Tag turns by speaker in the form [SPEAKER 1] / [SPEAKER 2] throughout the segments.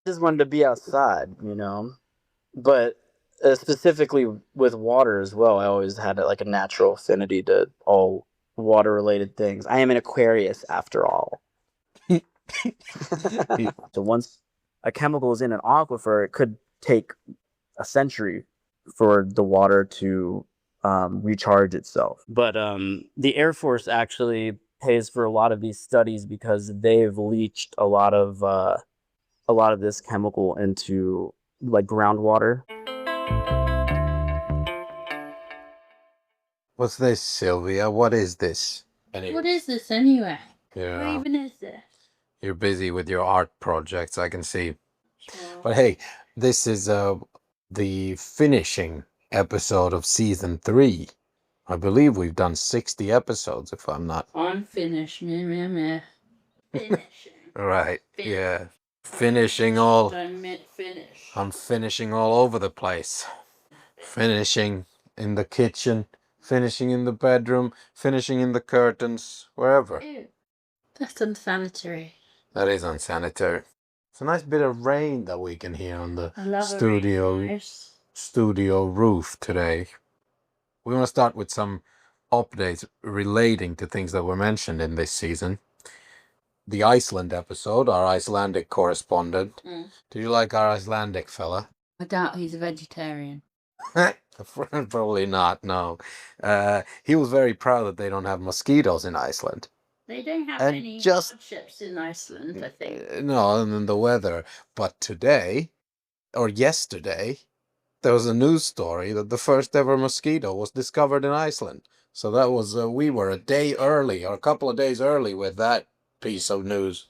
[SPEAKER 1] just wanted to be outside, But specifically with water as well, I always had like a natural affinity to all water related things. I am an Aquarius after all. So once a chemical is in an aquifer, it could take a century for the water to recharge itself. But the Air Force actually pays for a lot of these studies because they've leached a lot of this chemical into like groundwater.
[SPEAKER 2] What's this, Sylvia? What is this?
[SPEAKER 3] What is this anyway? What
[SPEAKER 2] Yeah,
[SPEAKER 3] even is this?
[SPEAKER 2] you're busy with your art projects, I can see.
[SPEAKER 3] Sure.
[SPEAKER 2] But hey, this is the finishing episode of season 3. I believe we've done 60 episodes, if I'm not.
[SPEAKER 3] Unfinished. Meh. Finishing.
[SPEAKER 2] Right,
[SPEAKER 3] Finish.
[SPEAKER 2] yeah. Finishing all.
[SPEAKER 3] I meant finish.
[SPEAKER 2] I'm finishing all over the place. Finishing in the kitchen, finishing in the bedroom, finishing in the curtains, wherever.
[SPEAKER 3] Ew. That's unsanitary.
[SPEAKER 2] That is unsanitary. It's a nice bit of rain that we can hear on the
[SPEAKER 3] I love
[SPEAKER 2] studio roof today. We want to start with some updates relating to things that were mentioned in this season. The Iceland episode, our Icelandic correspondent. Do you like our Icelandic fella?
[SPEAKER 3] I doubt he's a vegetarian.
[SPEAKER 2] Probably not, no. He was very proud that they don't have mosquitoes in Iceland.
[SPEAKER 3] They don't have
[SPEAKER 2] And
[SPEAKER 3] any
[SPEAKER 2] just-
[SPEAKER 3] hardships in Iceland, I think.
[SPEAKER 2] No, other than the weather. But today, or yesterday, there was a news story that the first ever mosquito was discovered in Iceland. So that was, we were a day early, or a couple of days early with that piece of news.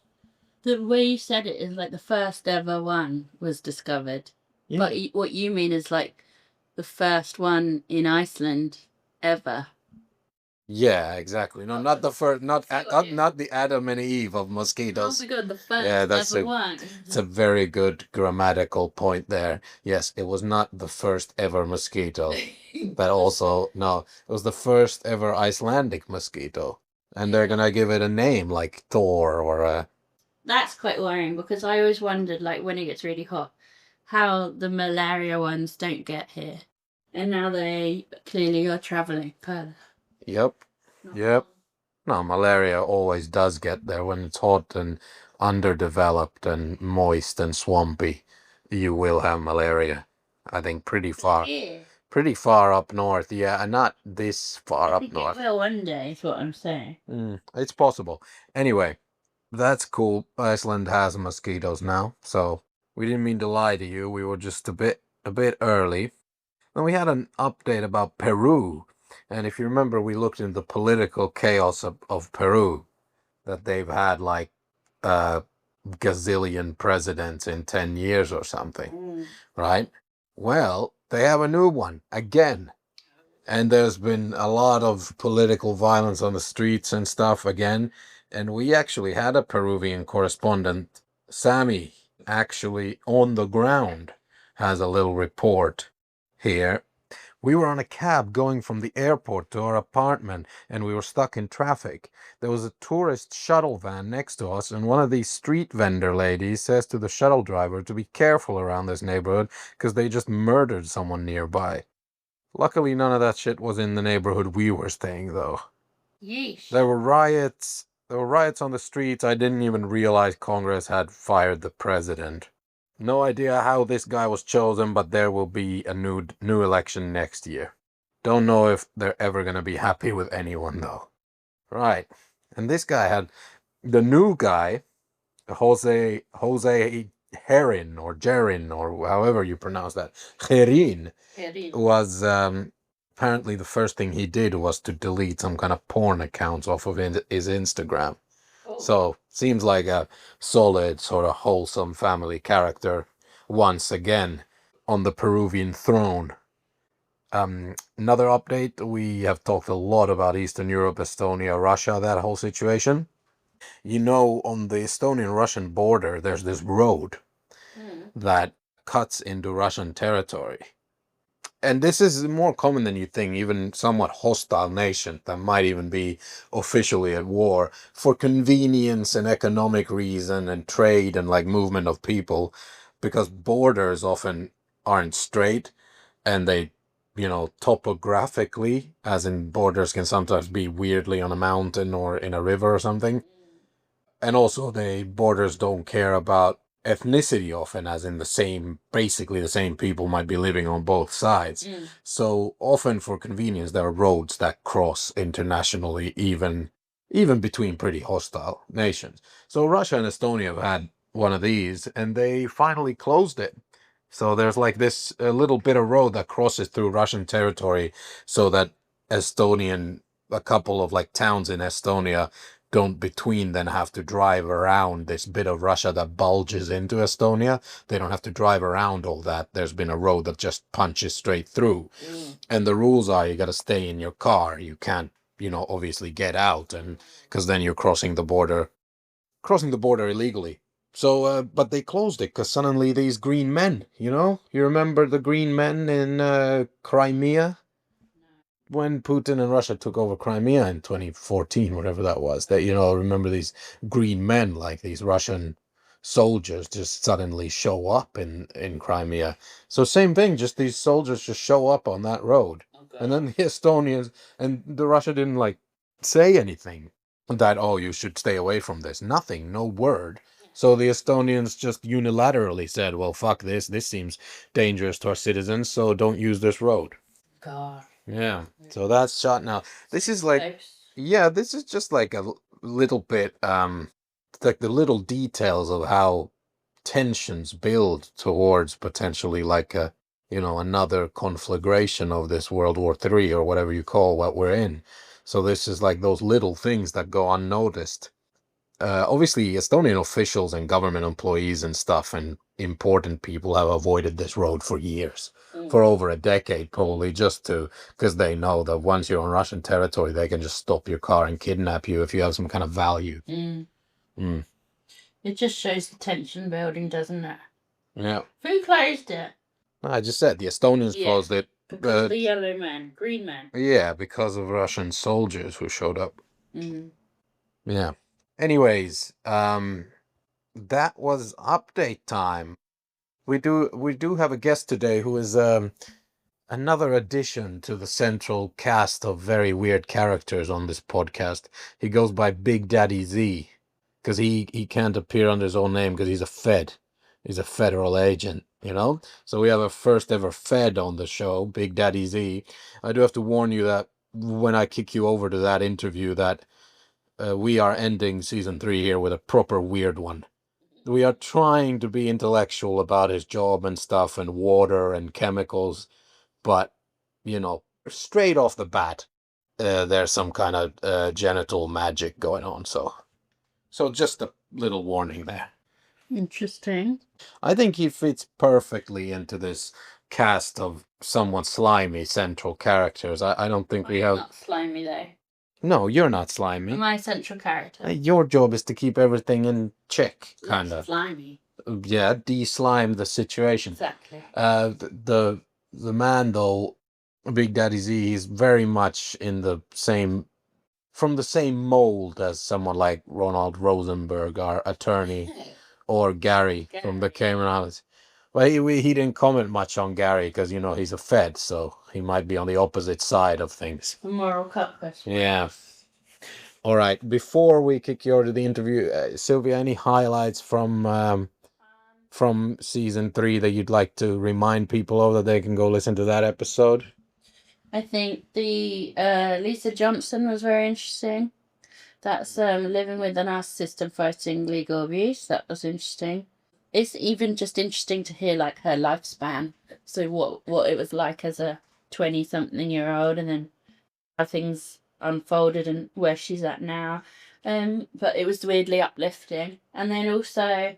[SPEAKER 3] The way you said it is like the first ever one was discovered.
[SPEAKER 2] Yeah.
[SPEAKER 3] But what you mean is like the first one in Iceland ever.
[SPEAKER 2] Yeah, exactly. No, not the first, not the Adam and Eve of mosquitoes.
[SPEAKER 3] Oh my god, the first
[SPEAKER 2] Yeah, that's
[SPEAKER 3] ever one.
[SPEAKER 2] It's a very good grammatical point there. Yes, it was not the first ever mosquito. But also, no, it was the first ever Icelandic mosquito. And they're gonna give it a name like Thor or
[SPEAKER 3] That's quite worrying because I always wondered, like, when it gets really hot, how the malaria ones don't get here. And now they clearly are travelling further.
[SPEAKER 2] Yep. No, malaria always does get there when it's hot and underdeveloped and moist and swampy. You will have malaria. I think pretty far up north. Yeah, and not this far
[SPEAKER 3] I
[SPEAKER 2] up
[SPEAKER 3] think
[SPEAKER 2] north.
[SPEAKER 3] it will one day, is what I'm saying.
[SPEAKER 2] It's possible. Anyway, that's cool. Iceland has mosquitoes now, so we didn't mean to lie to you. We were just a bit early. Then we had an update about Peru. And if you remember, we looked into the political chaos of Peru, that they've had like a gazillion presidents in 10 years or something, right? Well, they have a new one again. And there's been a lot of political violence on the streets and stuff again. And we actually had a Peruvian correspondent, Sammy, actually on the ground, has a little report here. We were on a cab going from the airport to our apartment and we were stuck in traffic. There was a tourist shuttle van next to us and one of these street vendor ladies says to the shuttle driver to be careful around this neighborhood because they just murdered someone nearby. Luckily, none of that shit was in the neighborhood we were staying, though.
[SPEAKER 3] Yeesh.
[SPEAKER 2] There were riots on the streets. I didn't even realize Congress had fired the president. No idea how this guy was chosen, but there will be a new election next year. Don't know if they're ever gonna be happy with anyone, though. Right. And this guy had the new guy, Jose Herin or Jerin or however you pronounce that. Herin was apparently the first thing he did was to delete some kind of porn accounts off of his Instagram. So, seems like a solid, sort of wholesome family character once again on the Peruvian throne. Another update, we have talked a lot about Eastern Europe, Estonia, Russia, that whole situation. You know, on the Estonian-Russian border, there's this road that cuts into Russian territory. And this is more common than you think, even somewhat hostile nation that might even be officially at war. For convenience and economic reason and trade and like movement of people, because borders often aren't straight, and they, topographically, as in borders can sometimes be weirdly on a mountain or in a river or something. And also the borders don't care about ethnicity often, as in basically the same people might be living on both sides. So often for convenience, there are roads that cross internationally, even between pretty hostile nations. So Russia and Estonia have had one of these, and they finally closed it. So there's like this little bit of road that crosses through Russian territory, so that a couple of like towns in Estonia don't between then have to drive around this bit of Russia that bulges into Estonia. They don't have to drive around all that. There's been a road that just punches straight through. And the rules are you got to stay in your car. You can't, obviously get out, and because then you're crossing the border illegally. So, but they closed it because suddenly these green men, you remember the green men in Crimea? When Putin and Russia took over Crimea in 2014, whatever that was, that, remember these green men, like these Russian soldiers just suddenly show up in Crimea. So same thing, just these soldiers just show up on that road. Okay. And then the Estonians and the Russia didn't like say anything that, oh, you should stay away from this. Nothing, no word. So the Estonians just unilaterally said, well, fuck this. This seems dangerous to our citizens, so don't use this road.
[SPEAKER 3] God.
[SPEAKER 2] Yeah, so that's shot now. This is like, this is just like a little bit, like the little details of how tensions build towards potentially like another conflagration of this World War III or whatever you call what we're in. So this is like those little things that go unnoticed. Obviously, Estonian officials and government employees and stuff and important people have avoided this road for years, for over a decade, probably, because they know that once you're on Russian territory, they can just stop your car and kidnap you if you have some kind of value.
[SPEAKER 3] It just shows the tension building, doesn't it?
[SPEAKER 2] Yeah.
[SPEAKER 3] Who closed it?
[SPEAKER 2] I just said the Estonians closed it.
[SPEAKER 3] Because of the yellow men, green men.
[SPEAKER 2] Yeah, because of Russian soldiers who showed up. Yeah. Anyways, that was update time. We do have a guest today who is another addition to the central cast of very weird characters on this podcast. He goes by Big Daddy Z because he can't appear under his own name because he's a Fed. He's a federal agent, So we have a first ever Fed on the show, Big Daddy Z. I do have to warn you that when I kick you over to that interview that we are ending season 3 here with a proper weird one. We are trying to be intellectual about his job and stuff and water and chemicals, but, straight off the bat, there's some kind of genital magic going on. So just a little warning there.
[SPEAKER 3] Interesting.
[SPEAKER 2] I think he fits perfectly into this cast of somewhat slimy central characters. I don't think we have...
[SPEAKER 3] Not slimy, though.
[SPEAKER 2] No, you're not slimy.
[SPEAKER 3] My central character.
[SPEAKER 2] Your job is to keep everything in check, kind of.
[SPEAKER 3] Slimy.
[SPEAKER 2] Yeah, de-slime the situation.
[SPEAKER 3] Exactly.
[SPEAKER 2] The man, though, Big Daddy Z, he's very much from the same mold as someone like Ronald Rosenberg, our attorney, or Gary from the Cayman Islands. Well, he didn't comment much on Gary because, he's a Fed, so he might be on the opposite side of things.
[SPEAKER 3] The moral compass.
[SPEAKER 2] Yeah. All right. Before we kick you over to the interview, Sylvia, any highlights from season 3 that you'd like to remind people of that they can go listen to that episode?
[SPEAKER 3] I think the Lisa Johnson was very interesting. That's living with a narcissist and fighting legal abuse. That was interesting. It's even just interesting to hear like her lifespan. So what it was like as a 20-something-year-old, and then how things unfolded and where she's at now. But it was weirdly uplifting. And then also,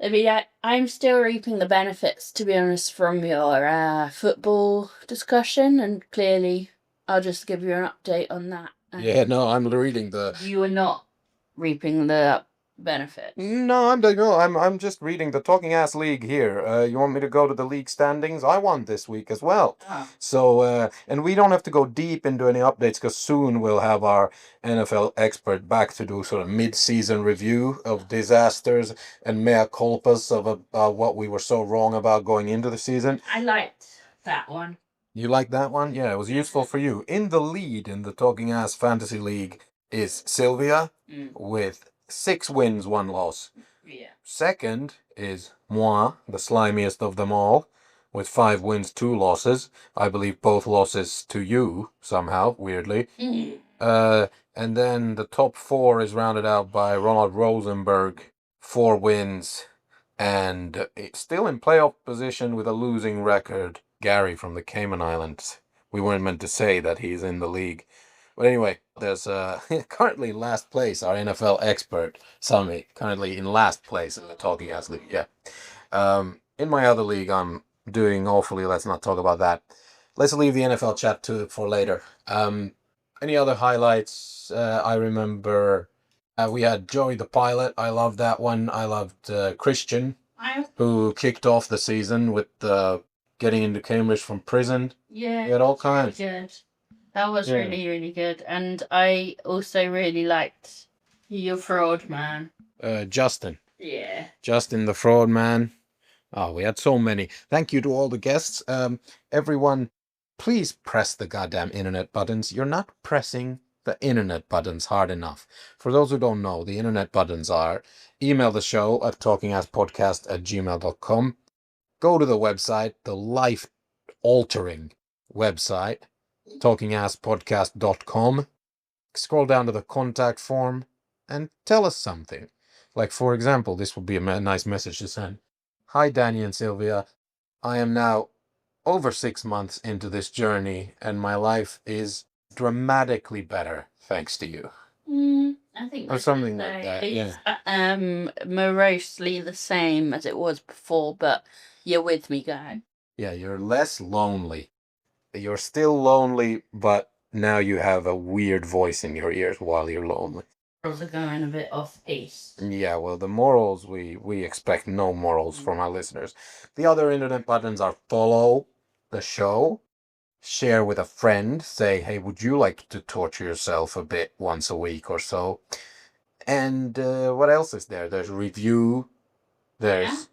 [SPEAKER 3] I mean, I'm still reaping the benefits, to be honest, from your football discussion, and clearly I'll just give you an update on that.
[SPEAKER 2] Yeah, no, I'm reading the...
[SPEAKER 3] You were not reaping the benefits.
[SPEAKER 2] No, I'm just reading the Talking Ass League here. You want me to go to the league standings? I won this week as well.
[SPEAKER 3] Oh.
[SPEAKER 2] So, and we don't have to go deep into any updates because soon we'll have our NFL expert back to do sort of mid-season review of disasters and mea culpas of what we were so wrong about going into the season.
[SPEAKER 3] I liked that one.
[SPEAKER 2] You like that one? Yeah, it was useful for you. In the lead in the Talking Ass Fantasy League is Sylvia with 6 wins, 1 loss.
[SPEAKER 3] Yeah.
[SPEAKER 2] Second is moi, the slimiest of them all, with 5 wins, 2 losses. I believe both losses to you, somehow, weirdly. And then the top 4 is rounded out by Ronald Rosenberg, 4 wins, and still in playoff position with a losing record, Gary from the Cayman Islands. We weren't meant to say that he's in the league. But anyway, there's currently last place, our NFL expert, Sami, currently in last place in the Talking Ass League. Yeah. In my other league, I'm doing awfully. Let's not talk about that. Let's leave the NFL chat for later. Any other highlights? I remember we had Joey the Pilot. I loved that one. I loved Christian, who kicked off the season with getting into Cambridge from prison.
[SPEAKER 3] Yeah.
[SPEAKER 2] He had all kinds.
[SPEAKER 3] Good. That was really, really good. And I also really liked your fraud man.
[SPEAKER 2] Justin.
[SPEAKER 3] Yeah.
[SPEAKER 2] Justin the fraud man. Oh, we had so many. Thank you to all the guests. Everyone, please press the goddamn internet buttons. You're not pressing the internet buttons hard enough. For those who don't know, the internet buttons are email the show at talkingasspodcast@gmail.com. Go to the website, the life-altering website, talkingasspodcast.com. Scroll down to the contact form and tell us something. Like, for example, this would be a nice message to send. Hi, Danny and Sylvia. I am now over 6 months into this journey, and my life is dramatically better thanks to you.
[SPEAKER 3] I think
[SPEAKER 2] or something like that.
[SPEAKER 3] It's morosely the same as it was before, but you're with me, guy.
[SPEAKER 2] Yeah, you're less lonely. You're still lonely, but now you have a weird voice in your ears while you're lonely.
[SPEAKER 3] Morals are going a bit off piece.
[SPEAKER 2] Yeah, well, the morals, we expect no morals from our listeners. The other internet buttons are follow the show, share with a friend, say, hey, would you like to torture yourself a bit once a week or so? And what else is there? There's review. There's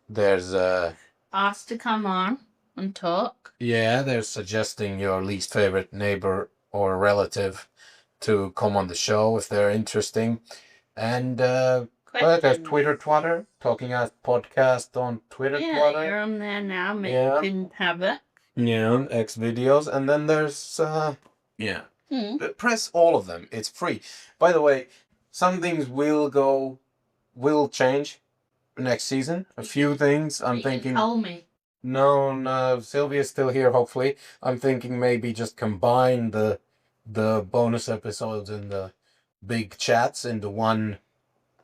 [SPEAKER 3] Ask to come on and talk.
[SPEAKER 2] Yeah, there's suggesting your least favorite neighbor or relative to come on the show if they're interesting. And there's Twitter Twatter, Talking Ass Podcast on Twitter Twatter.
[SPEAKER 3] You're on there now, making havoc.
[SPEAKER 2] Yeah, X videos. And then there's press all of them. It's free. By the way, some things will change next season. A few things. I'm thinking.
[SPEAKER 3] Tell me.
[SPEAKER 2] No, Sylvia's still here, hopefully. I'm thinking maybe just combine the bonus episodes and the big chats into one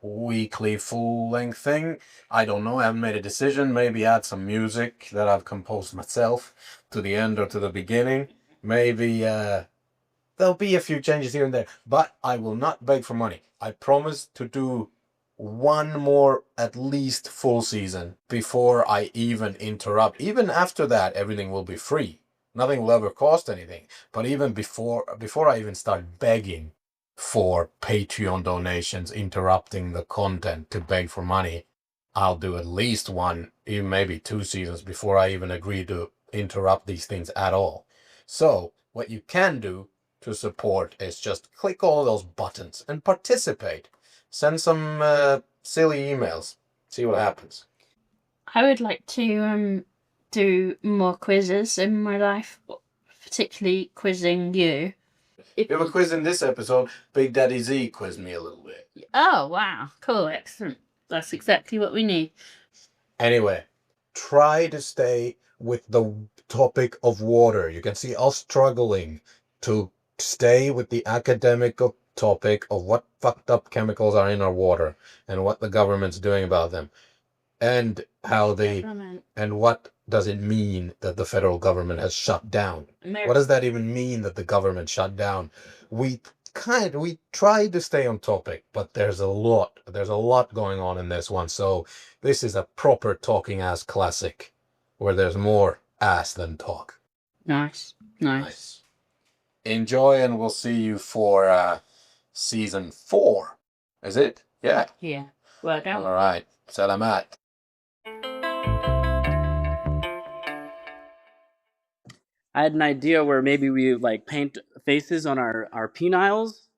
[SPEAKER 2] weekly full-length thing. I don't know, I haven't made a decision. Maybe add some music that I've composed myself to the end or to the beginning. Maybe there'll be a few changes here and there, but I will not beg for money. I promise to do one more at least full season before I even interrupt. Even after that, everything will be free. Nothing will ever cost anything. But even before I even start begging for Patreon donations, interrupting the content to beg for money, I'll do at least one, even maybe 2 seasons before I even agree to interrupt these things at all. So what you can do to support is just click all those buttons and participate. Send some silly emails. See what happens.
[SPEAKER 3] I would like to do more quizzes in my life, particularly quizzing you.
[SPEAKER 2] We have a quiz in this episode. Big Daddy Z quizzed me a little bit.
[SPEAKER 3] Oh, wow. Cool. Excellent. That's exactly what we need.
[SPEAKER 2] Anyway, try to stay with the topic of water. You can see us struggling to stay with the academic topic of what fucked up chemicals are in our water and what the government's doing about them, and how and what does it mean that the federal government has shut down? What does that even mean that the government shut down? We we try to stay on topic, but there's a lot going on in this one. So this is a proper talking ass classic where there's more ass than talk.
[SPEAKER 3] Nice.
[SPEAKER 2] Enjoy, and we'll see you for season 4. Is it? Yeah.
[SPEAKER 3] Yeah. Well done.
[SPEAKER 2] All right. Salamat.
[SPEAKER 1] I had an idea where maybe we like paint faces on our peniles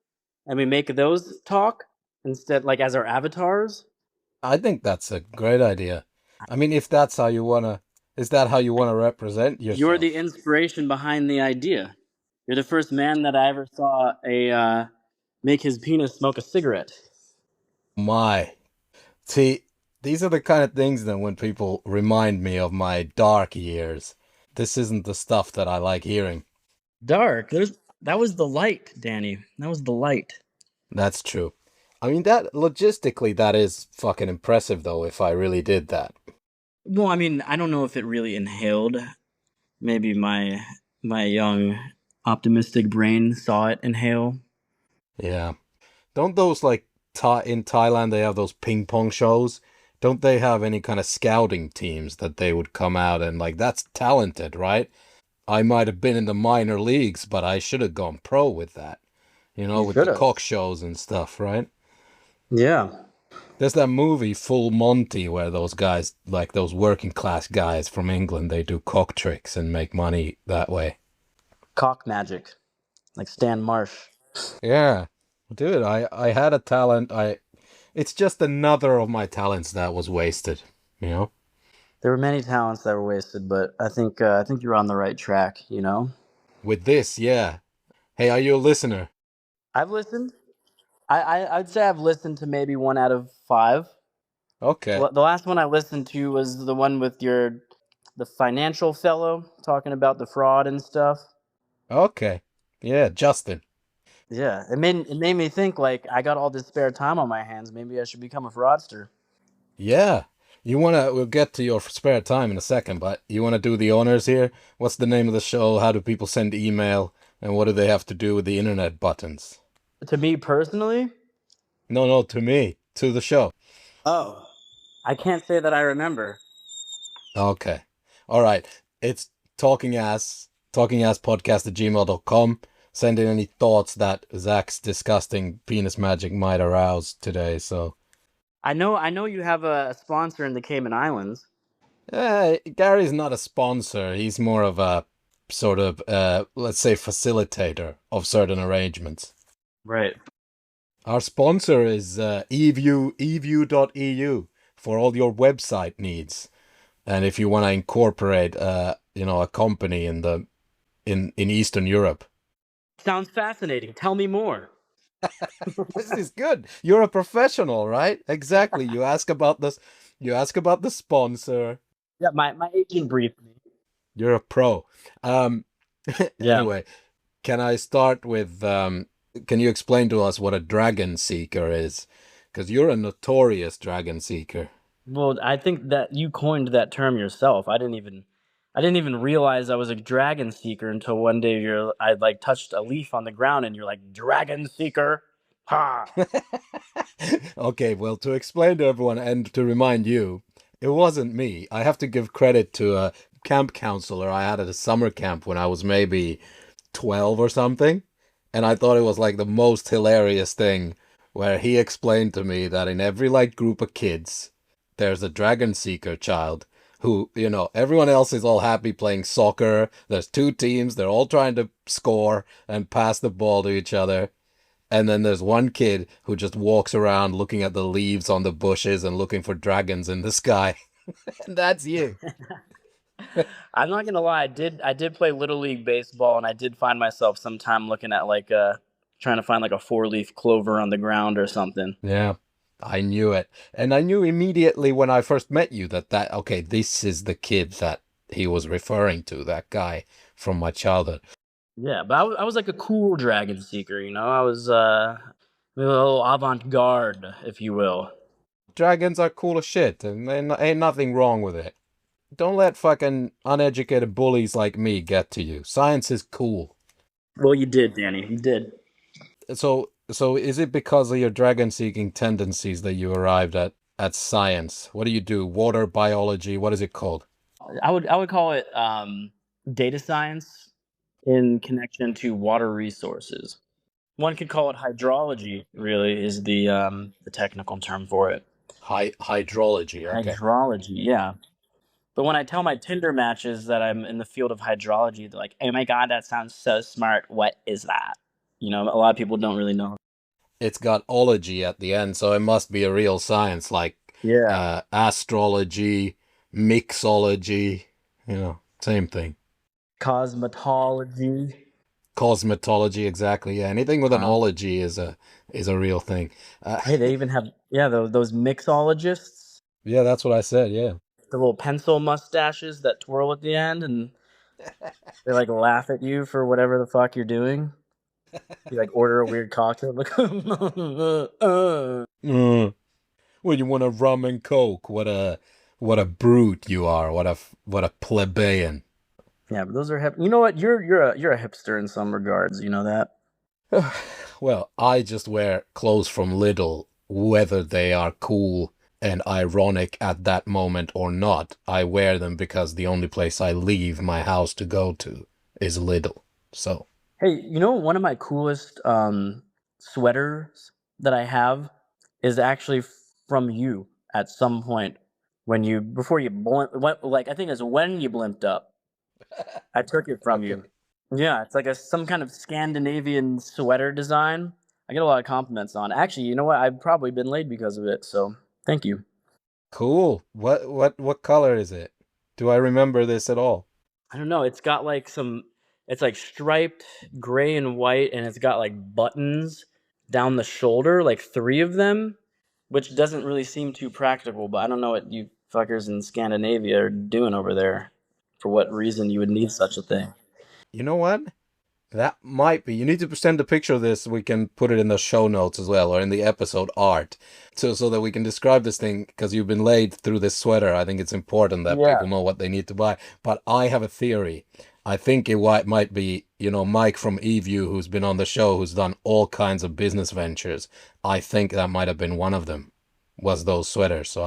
[SPEAKER 1] and we make those talk instead, like as our avatars.
[SPEAKER 2] I think that's a great idea. I mean, if that's how you wanna, is that how you wanna represent yourself?
[SPEAKER 1] You're the inspiration behind the idea. You're the first man that I ever saw make his penis smoke a cigarette.
[SPEAKER 2] My. See, these are the kind of things then when people remind me of my dark years. This isn't the stuff that I like hearing.
[SPEAKER 1] Dark. That was the light, Danny. That was the light.
[SPEAKER 2] That's true. I mean, that logistically, that is fucking impressive, though, if I really did that.
[SPEAKER 1] Well, I mean, I don't know if it really inhaled. Maybe my young optimistic brain saw it inhale.
[SPEAKER 2] Yeah. Don't those, like, in Thailand, they have those ping pong shows? Don't they have any kind of scouting teams that they would come out and, like, that's talented, right? I might have been in the minor leagues, but I should have gone pro with that. You know,
[SPEAKER 1] You
[SPEAKER 2] with
[SPEAKER 1] should've.
[SPEAKER 2] the cock shows and stuff, right?
[SPEAKER 1] Yeah.
[SPEAKER 2] There's that movie Full Monty where those guys, like those working class guys from England, they do cock tricks and make money that way.
[SPEAKER 1] Cock magic. Like Stan Marsh.
[SPEAKER 2] Yeah. Dude, I had a talent. It's just another of my talents that was wasted, you know?
[SPEAKER 1] There were many talents that were wasted, but I think you're on the right track, you know?
[SPEAKER 2] With this, yeah. Hey, are you a listener?
[SPEAKER 1] I've listened. I'd say I've listened to maybe 1 out of 5.
[SPEAKER 2] Okay.
[SPEAKER 1] The last one I listened to was the one with the financial fellow talking about the fraud and stuff.
[SPEAKER 2] Okay. Yeah, Justin.
[SPEAKER 1] Yeah, it made me think, like, I got all this spare time on my hands. Maybe I should become a fraudster.
[SPEAKER 2] Yeah. We'll get to your spare time in a second, but you wanna do the honors here? What's the name of the show? How do people send email? And what do they have to do with the internet buttons?
[SPEAKER 1] To me personally?
[SPEAKER 2] No, to me. To the show.
[SPEAKER 1] Oh, I can't say that I remember.
[SPEAKER 2] Okay. All right. It's talkingasspodcast@gmail.com. Send in any thoughts that Zach's disgusting penis magic might arouse today. So,
[SPEAKER 1] I know you have a sponsor in the Cayman Islands.
[SPEAKER 2] Gary's not a sponsor. He's more of a sort of, let's say, facilitator of certain arrangements.
[SPEAKER 1] Right.
[SPEAKER 2] Our sponsor is eview.eu for all your website needs. And if you want to incorporate, a company in Eastern Europe.
[SPEAKER 1] Sounds fascinating. Tell me more.
[SPEAKER 2] This is good. You're a professional, right? Exactly. You ask about this. You ask about the sponsor.
[SPEAKER 1] Yeah, my agent briefed me.
[SPEAKER 2] You're a pro.
[SPEAKER 1] Yeah.
[SPEAKER 2] Anyway, can I start with? Can you explain to us what a dragon seeker is? Because you're a notorious dragon seeker.
[SPEAKER 1] Well, I think that you coined that term yourself. I didn't even realize I was a dragon seeker until one day I like touched a leaf on the ground and you're like, dragon seeker. Ha.
[SPEAKER 2] Okay, well, to explain to everyone and to remind you, it wasn't me. I have to give credit to a camp counselor I had at a summer camp when I was maybe 12 or something. And I thought it was like the most hilarious thing where he explained to me that in every like group of kids, there's a dragon seeker child who, everyone else is all happy playing soccer. There's 2 teams. They're all trying to score and pass the ball to each other. And then there's one kid who just walks around looking at the leaves on the bushes and looking for dragons in the sky. And that's you.
[SPEAKER 1] I'm not gonna lie, I did play Little League baseball, and I did find myself sometime looking at like trying to find like a 4-leaf clover on the ground or something.
[SPEAKER 2] Yeah, I knew it. And I knew immediately when I first met you that okay, this is the kid that he was referring to, that guy from my childhood.
[SPEAKER 1] Yeah, but I was like a cool dragon seeker, I was a little avant-garde, if you will.
[SPEAKER 2] Dragons are cool as shit, and ain't nothing wrong with it. Don't let fucking uneducated bullies like me get to you. Science is cool.
[SPEAKER 1] Well, you did, Danny. You did.
[SPEAKER 2] So is it because of your dragon-seeking tendencies that you arrived at science? What do you do? Water biology? What is it called?
[SPEAKER 1] I would call it data science in connection to water resources. One could call it hydrology. Really, is the technical term for it.
[SPEAKER 2] Hydrology. Okay.
[SPEAKER 1] Hydrology, yeah. But when I tell my Tinder matches that I'm in the field of hydrology, they're like, "Oh my god, that sounds so smart. What is that?" You know, a lot of people don't really know.
[SPEAKER 2] It's got ology at the end, so it must be a real science, like
[SPEAKER 1] Yeah,
[SPEAKER 2] astrology, mixology. Same thing.
[SPEAKER 1] cosmetology.
[SPEAKER 2] Cosmetology, exactly. Yeah, anything with an
[SPEAKER 1] Wow.
[SPEAKER 2] ology is a real thing.
[SPEAKER 1] Hey, they even have those mixologists,
[SPEAKER 2] Yeah, that's what I said. Yeah.
[SPEAKER 1] the little pencil mustaches that twirl at the end, and they like laugh at you for whatever the fuck you're doing. You like order a weird cocktail, like,
[SPEAKER 2] Mm. Well, you want a rum and coke? What a brute you are! What a plebeian!
[SPEAKER 1] yeah, but those are hip. You know what? You're a hipster in some regards. You know that.
[SPEAKER 2] Well, I just wear clothes from Lidl, whether they are cool and ironic at that moment or not. I wear them because the only place I leave my house to go to is Lidl. So,
[SPEAKER 1] Hey, you know one of my coolest sweaters that I have is actually from you at some point when you before you like I think it's when you blimped up. I took it from
[SPEAKER 2] okay.
[SPEAKER 1] you. Yeah, it's like some kind of Scandinavian sweater design. I get a lot of compliments on. Actually, you know what? I've probably been laid because of it. So thank you.
[SPEAKER 2] Cool. What color is it? Do I remember this at all?
[SPEAKER 1] I don't know. It's got like it's like striped gray and white, and it's got like buttons down the shoulder, like three of them, which doesn't really seem too practical. But I don't know what you fuckers in Scandinavia are doing over there. For what reason you would need such a thing?
[SPEAKER 2] You know what? That might be. You need to send a picture of this. We can put it in the show notes as well, or in the episode art, so that we can describe this thing. Because you've been laid through this sweater, I think it's important that
[SPEAKER 1] Yeah.
[SPEAKER 2] people know what they need to buy. But I have a theory. I think it might be, Mike from eView, who's been on the show, who's done all kinds of business ventures. I think that might have been one of them, was those sweaters. So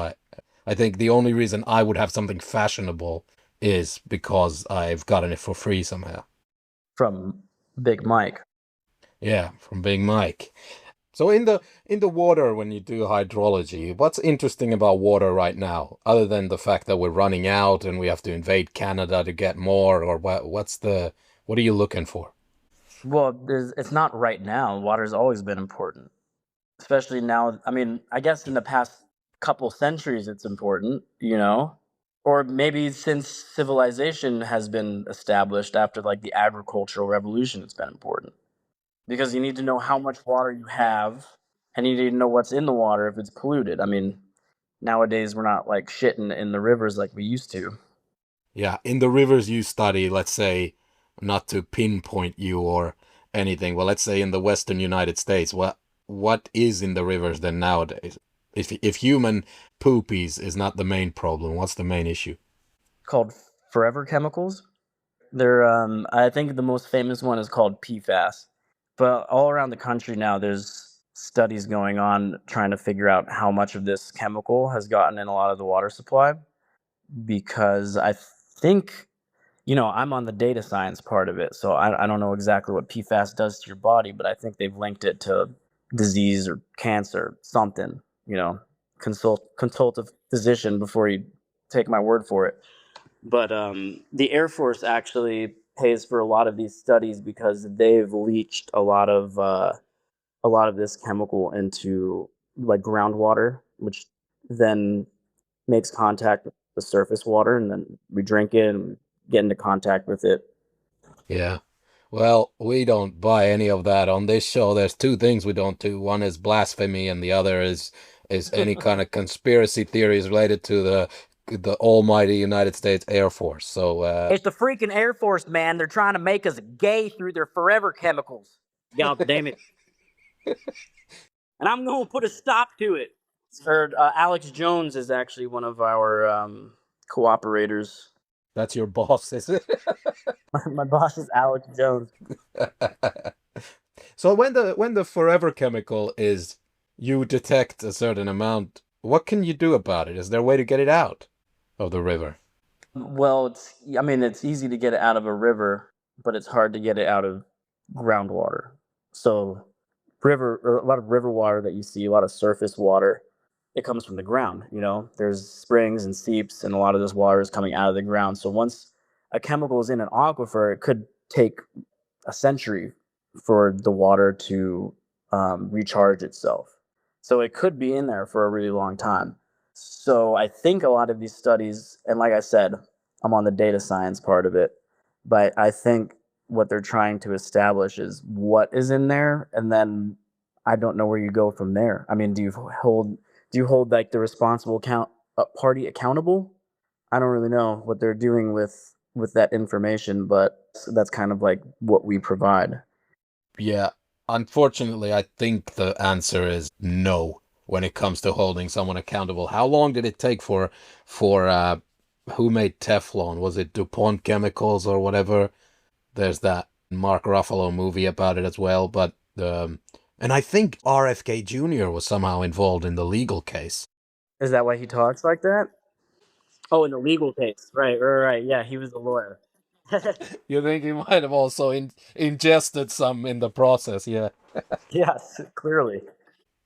[SPEAKER 2] I think the only reason I would have something fashionable is because I've gotten it for free somehow.
[SPEAKER 1] From Big Mike.
[SPEAKER 2] Yeah, from Big Mike. So in the water, when you do hydrology, what's interesting about water right now, other than the fact that we're running out and we have to invade Canada to get more, or what are you looking for?
[SPEAKER 1] Well, it's not right now. Water's always been important, especially now. I mean, I guess in the past couple centuries, it's important, or maybe since civilization has been established after like the agricultural revolution, it's been important because you need to know how much water you have, and you need to know what's in the water if it's polluted. I mean, nowadays we're not like shitting in the rivers like we used to.
[SPEAKER 2] Yeah, in the rivers you study, let's say, not to pinpoint you or anything, well, let's say in the Western United States, what is in the rivers then nowadays? If human poopies is not the main problem, what's the main issue?
[SPEAKER 1] Called forever chemicals. They're I think the most famous one is called PFAS. But all around the country now there's studies going on trying to figure out how much of this chemical has gotten in a lot of the water supply because I think I'm on the data science part of it, so I don't know exactly what PFAS does to your body, but I think they've linked it to disease or cancer, something. Consult a physician before you take my word for it. But the Air Force actually pays for a lot of these studies because they've leached a lot of this chemical into like groundwater, which then makes contact with the surface water, and then we drink it and get into contact with it.
[SPEAKER 2] Yeah. Well, we don't buy any of that on this show. There's two things we don't do. One is blasphemy, and the other is any kind of conspiracy theories related to the almighty United States Air Force. So
[SPEAKER 1] It's the freaking Air Force, man. They're trying to make us gay through their forever chemicals. God damn it. And I'm going to put a stop to it. Alex Jones is actually one of our cooperators.
[SPEAKER 2] that's your boss, is it?
[SPEAKER 1] My boss is Alex Jones.
[SPEAKER 2] So when the forever chemical is, you detect a certain amount, what can you do about it? Is there a way to get it out of the river?
[SPEAKER 1] Well, it's easy to get it out of a river, but it's hard to get it out of groundwater. So, a lot of river water that you see, a lot of surface water, it comes from the ground. There's springs and seeps, and a lot of this water is coming out of the ground. So once a chemical is in an aquifer, it could take a century for the water to recharge itself. So it could be in there for a really long time. So I think a lot of these studies, and like I said, I'm on the data science part of it, but I think what they're trying to establish is what is in there, and then I don't know where you go from there. I mean, do you hold like the responsible party accountable? I don't really know what they're doing with that information, but that's kind of like what we provide.
[SPEAKER 2] Yeah, unfortunately, I think the answer is no when it comes to holding someone accountable. How long did it take for who made Teflon? Was it DuPont Chemicals or whatever? There's that Mark Ruffalo movie about it as well, but and I think RFK Jr. was somehow involved in the legal case.
[SPEAKER 1] Is that why he talks like that? Oh, in the legal case. Right. Yeah, he was a lawyer.
[SPEAKER 2] You think he might have also ingested some in the process? Yeah.
[SPEAKER 1] Yes, clearly.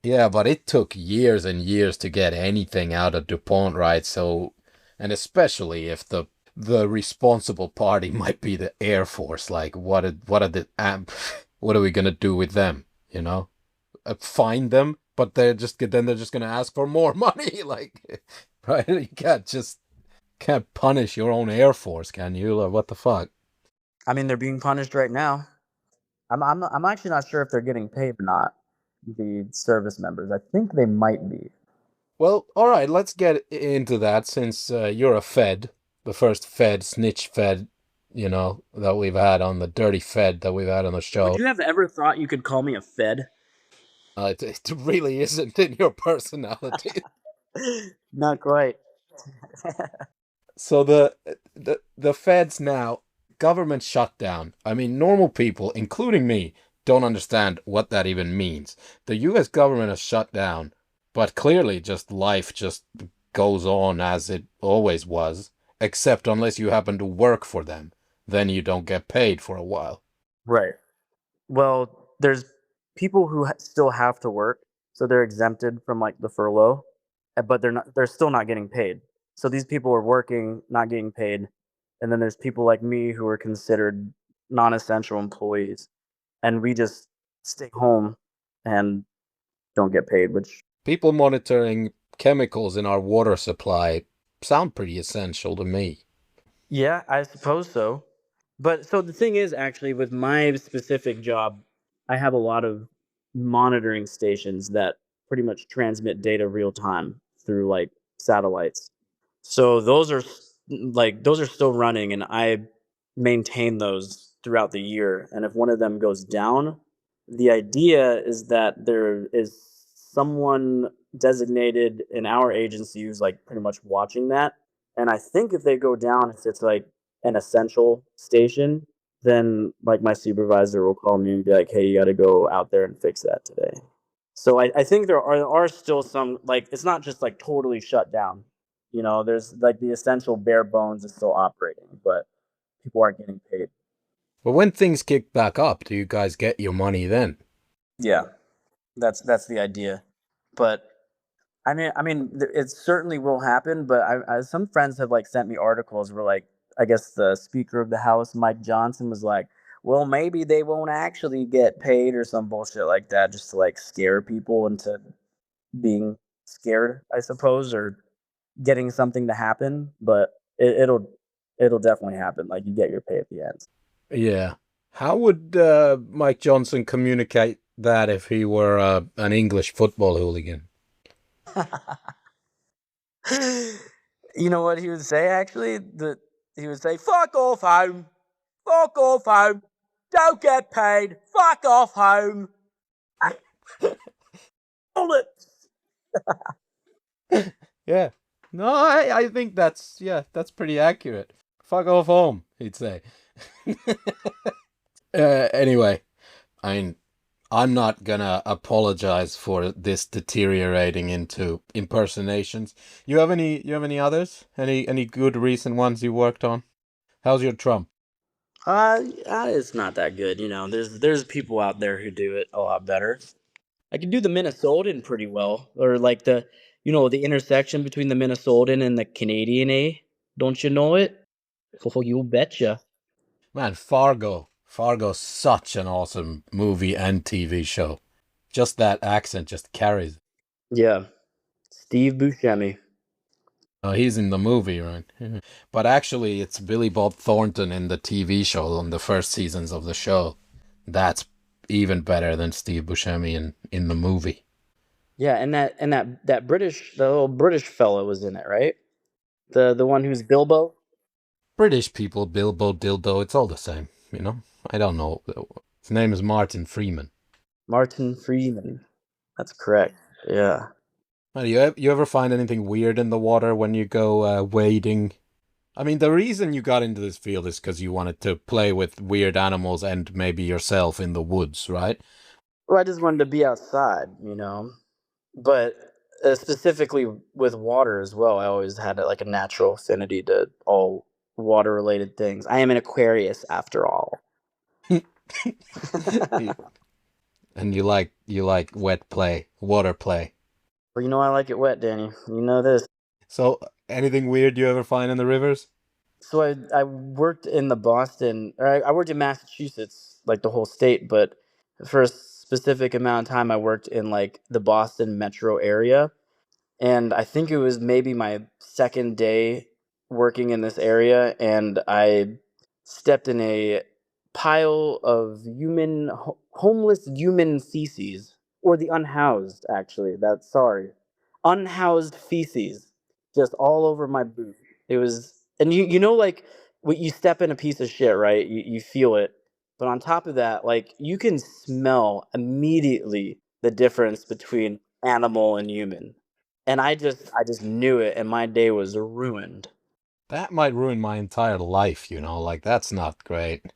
[SPEAKER 2] Yeah, but it took years and years to get anything out of DuPont, right? So, and especially if the responsible party might be the Air Force, like what are the what are we gonna do with them? Fine them, but they're just gonna ask for more money, like, right? You can't punish your own Air Force, can you? Like, what the fuck?
[SPEAKER 1] I mean, they're being punished right now. I'm actually not sure if they're getting paid or not. The service members, I think they might be.
[SPEAKER 2] Well, all right, let's get into that since you're a Fed, the first Fed, snitch Fed, that we've had on the dirty Fed that we've had on the show.
[SPEAKER 1] Would you have ever thought you could call me a Fed?
[SPEAKER 2] It really isn't in your personality.
[SPEAKER 1] Not quite.
[SPEAKER 2] So the Feds now, government shutdown. I mean, normal people, including me, don't understand what that even means. The U.S. government is shut down, but clearly just life just goes on as it always was, except unless you happen to work for them. Then you don't get paid for a while.
[SPEAKER 1] Right. Well, there's people who still have to work, so they're exempted from like the furlough, but they're still not getting paid. So these people are working, not getting paid, and then there's people like me who are considered non-essential employees, and we just stay home and don't get paid, which
[SPEAKER 2] People monitoring chemicals in our water supply sound pretty essential to me.
[SPEAKER 1] yeah, I suppose so. But so the thing is, actually, with my specific job, I have a lot of monitoring stations that pretty much transmit data real time through like satellites. So those are still running, and I maintain those throughout the year. And if one of them goes down, the idea is that there is someone designated in our agency who's like pretty much watching that. And I think if they go down, if it's like an essential station, then like my supervisor will call me and be like, "Hey, you got to go out there and fix that today." So I think there are still some, like, it's not just like totally shut down. There's like the essential bare bones is still operating, but people aren't getting paid.
[SPEAKER 2] But when things kick back up, do you guys get your money then?
[SPEAKER 1] Yeah, that's the idea. But it certainly will happen. But some friends have like sent me articles where like I guess the Speaker of the House, Mike Johnson, was like, "Well, maybe they won't actually get paid," or some bullshit like that, just to like scare people into being scared, I suppose, or getting something to happen. But it'll definitely happen. Like you get your pay at the end.
[SPEAKER 2] Yeah. How would Mike Johnson communicate that if he were an English football hooligan?
[SPEAKER 1] You know what he would say, actually? He would say, "Fuck off home. Fuck off home. Don't get paid. Fuck off home." Hold it.
[SPEAKER 2] Yeah. No, I think that's pretty accurate. Fuck off home, he'd say. Anyway, I mean, I'm not gonna apologize for this deteriorating into impersonations. You have any others? Any good recent ones you worked on? How's your Trump?
[SPEAKER 1] It's not that good, you know. There's people out there who do it a lot better. I can do the Minnesotan pretty well, or like the intersection between the Minnesotan and the Canadian A. Don't you know it? Oh, you betcha.
[SPEAKER 2] Man, Fargo. Fargo's such an awesome movie and TV show. Just that accent just carries.
[SPEAKER 1] Yeah, Steve Buscemi.
[SPEAKER 2] He's in the movie, right? But actually, it's Billy Bob Thornton in the TV show on the first seasons of the show. That's even better than Steve Buscemi in the movie.
[SPEAKER 1] Yeah, and that the little British fellow was in it, right? The one who's Bilbo.
[SPEAKER 2] British people, Bilbo, Dildo, it's all the same, you know? I don't know. His name is Martin Freeman.
[SPEAKER 1] Martin Freeman. That's correct. Yeah.
[SPEAKER 2] You ever find anything weird in the water when you go wading? I mean, the reason you got into this field is because you wanted to play with weird animals and maybe yourself in the woods, right?
[SPEAKER 1] Well, I just wanted to be outside, you know. But specifically with water as well, I always had like a natural affinity to all water related things. I am an Aquarius after all.
[SPEAKER 2] And you like wet play, water play.
[SPEAKER 1] Well, you know I like it wet, Danny. You know this.
[SPEAKER 2] So, anything weird you ever find in the rivers?
[SPEAKER 1] So I worked in the Boston, or I worked in Massachusetts, like the whole state, but for a specific amount of time, I worked in like the Boston metro area. And I think it was maybe my second day working in this area, and I stepped in a pile of homeless human feces, or the unhoused, actually. That's sorry, unhoused feces, just all over my boot. It was, and you know, like when you step in a piece of shit, right? You feel it, but on top of that, like you can smell immediately the difference between animal and human, and I just knew it, and my day was ruined.
[SPEAKER 2] That might ruin my entire life, like that's not great.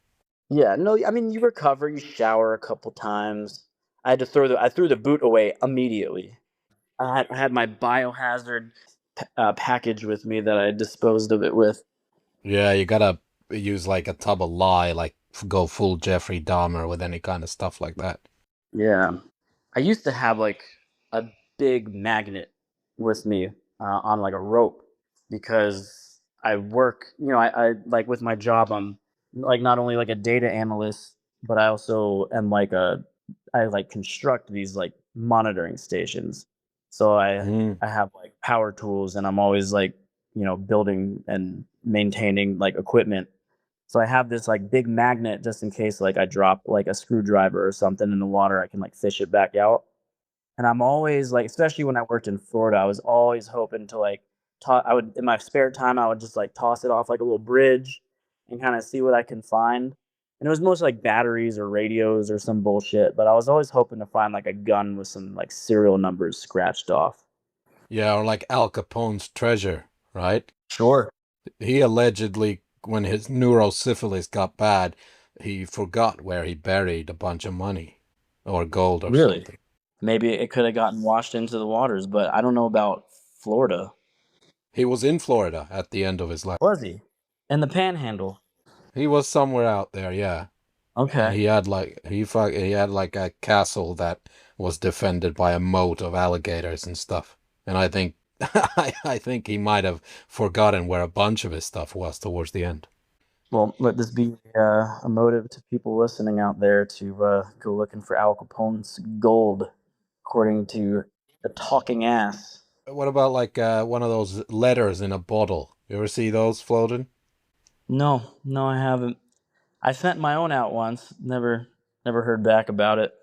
[SPEAKER 1] Yeah, no, I mean you recover, you shower a couple times. I threw the boot away immediately. I had my biohazard package with me that I disposed of it with.
[SPEAKER 2] Yeah, you gotta use like a tub of lye, like go full Jeffrey Dahmer with any kind of stuff like that.
[SPEAKER 1] Yeah. I used to have like a big magnet with me on like a rope because I work, I like with my job, I'm like not only like a data analyst, but I also am I like construct these like monitoring stations. So
[SPEAKER 2] Mm.
[SPEAKER 1] I have like power tools and I'm always like, building and maintaining like equipment. So I have this like big magnet just in case like I drop like a screwdriver or something in the water, I can like fish it back out. And I'm always like, especially when I worked in Florida, I was always hoping to like, I would in my spare time, I would just like toss it off like a little bridge and kind of see what I can find. And it was mostly like batteries or radios or some bullshit, but I was always hoping to find like a gun with some like serial numbers scratched off.
[SPEAKER 2] Yeah, or like Al Capone's treasure, right?
[SPEAKER 1] Sure.
[SPEAKER 2] He allegedly, when his neurosyphilis got bad, he forgot where he buried a bunch of money or gold or
[SPEAKER 1] Really?
[SPEAKER 2] something.
[SPEAKER 1] Maybe it could have gotten washed into the waters, but I don't know about Florida.
[SPEAKER 2] He was in Florida at the end of his life.
[SPEAKER 1] Was he? In the Panhandle.
[SPEAKER 2] He was somewhere out there, yeah. And
[SPEAKER 1] Okay.
[SPEAKER 2] he had like a castle that was defended by a moat of alligators and stuff. And I think I think he might have forgotten where a bunch of his stuff was towards the end.
[SPEAKER 1] Well, let this be a motive to people listening out there to go looking for Al Capone's gold, according to the talking ass.
[SPEAKER 2] What about like one of those letters in a bottle? You ever see those floating?
[SPEAKER 1] No, no, I haven't. I sent my own out once. Never heard back about it.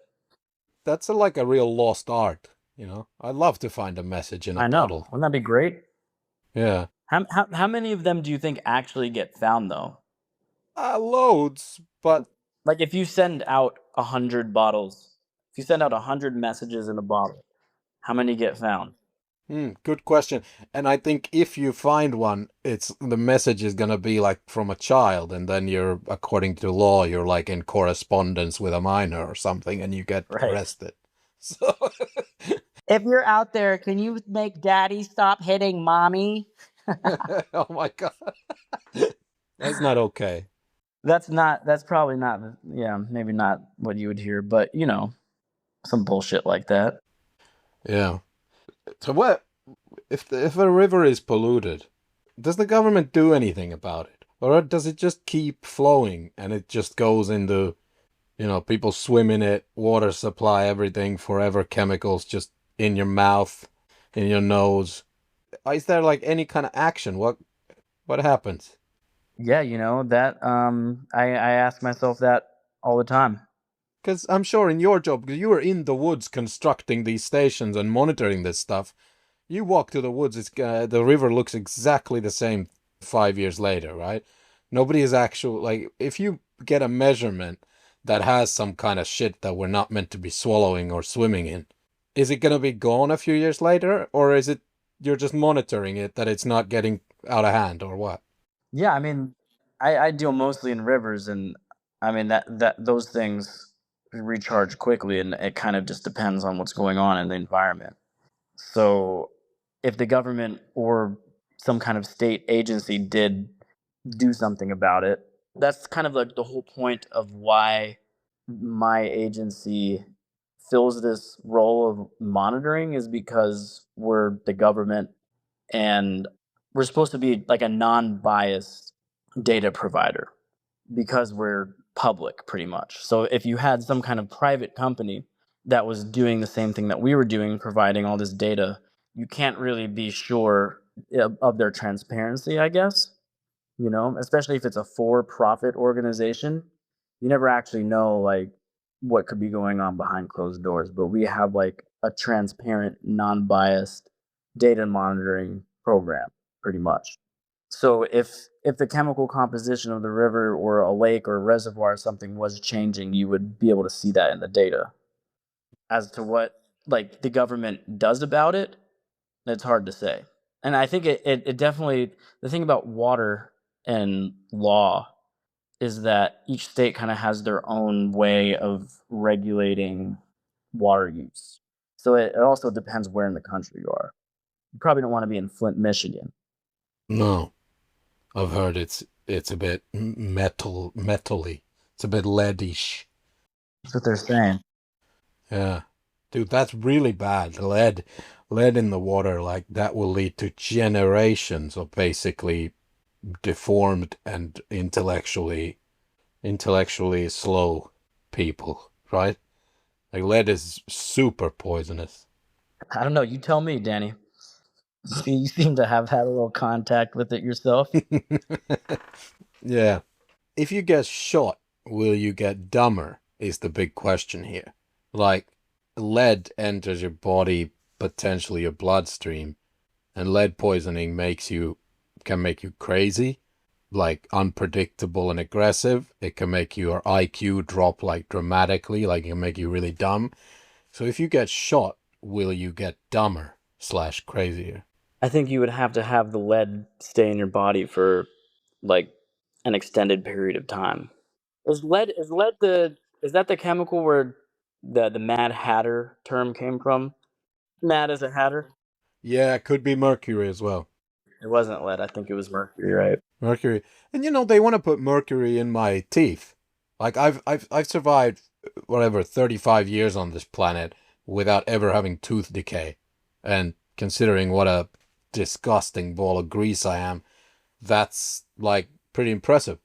[SPEAKER 2] That's like a real lost art. I'd love to find a message in a
[SPEAKER 1] I know.
[SPEAKER 2] bottle.
[SPEAKER 1] Wouldn't that be great?
[SPEAKER 2] Yeah.
[SPEAKER 1] How many of them do you think actually get found though?
[SPEAKER 2] Loads, but
[SPEAKER 1] Like if you send out 100 bottles, if you send out 100 messages in a bottle, how many get found?
[SPEAKER 2] Good question. And I think if you find one, it's the message is gonna be like from a child, and then you're, according to law, you're like in correspondence with a minor or something, and you get
[SPEAKER 1] Right.
[SPEAKER 2] arrested. So,
[SPEAKER 4] If you're out there, can you make daddy stop hitting mommy?
[SPEAKER 2] oh my God, that's not okay.
[SPEAKER 1] That's probably not, yeah, maybe not what you would hear, but some bullshit like that.
[SPEAKER 2] Yeah. So what if a river is polluted? Does the government do anything about it, or does it just keep flowing and it just goes into, people swim in it, water supply, everything, forever chemicals just in your mouth, in your nose? Is there like any kind of action? What happens?
[SPEAKER 1] Yeah, that I ask myself that all the time.
[SPEAKER 2] Because I'm sure in your job, because you were in the woods constructing these stations and monitoring this stuff, you walk to the woods, the river looks exactly the same 5 years later, right? Nobody is actually, like, if you get a measurement that has some kind of shit that we're not meant to be swallowing or swimming in, is it going to be gone a few years later? Or is it you're just monitoring it, that it's not getting out of hand, or what?
[SPEAKER 1] Yeah, I mean, I deal mostly in rivers, and I mean that those things recharge quickly, and it kind of just depends on what's going on in the environment. So, if the government or some kind of state agency did do something about it, that's kind of like the whole point of why my agency fills this role of monitoring, is because we're the government, and we're supposed to be like a non-biased data provider because we're public pretty much. So if you had some kind of private company that was doing the same thing that we were doing, providing all this data, you can't really be sure of their transparency, I guess. Especially if it's a for-profit organization, you never actually know like what could be going on behind closed doors. But we have like a transparent, non-biased data monitoring program, pretty much. So if the chemical composition of the river or a lake or a reservoir or something was changing, you would be able to see that in the data. As to what like the government does about it, it's hard to say. And I think it definitely, the thing about water and law is that each state kind of has their own way of regulating water use. So it also depends where in the country you are. You probably don't want to be in Flint, Michigan.
[SPEAKER 2] No, I've heard it's a bit metally. It's a bit leadish.
[SPEAKER 1] That's what they're saying.
[SPEAKER 2] Yeah. Dude, that's really bad. Lead in the water, like that will lead to generations of basically deformed and intellectually slow people, right? Like lead is super poisonous.
[SPEAKER 1] I don't know. You tell me, Danny. You seem to have had a little contact with it yourself.
[SPEAKER 2] Yeah. If you get shot, will you get dumber? Is the big question here. Like, lead enters your body, potentially your bloodstream, and lead poisoning can make you crazy, like unpredictable and aggressive. It can make your IQ drop like dramatically, like it can make you really dumb. So if you get shot, will you get dumber / crazier?
[SPEAKER 1] I think you would have to have the lead stay in your body for like an extended period of time. Is that the chemical where the Mad Hatter term came from? Mad as a hatter?
[SPEAKER 2] Yeah, it could be mercury as well.
[SPEAKER 1] It wasn't lead. I think it was mercury, right?
[SPEAKER 2] Mercury. And they want to put mercury in my teeth. Like I've survived whatever 35 years on this planet without ever having tooth decay. And considering what a disgusting ball of grease I am, that's like pretty impressive.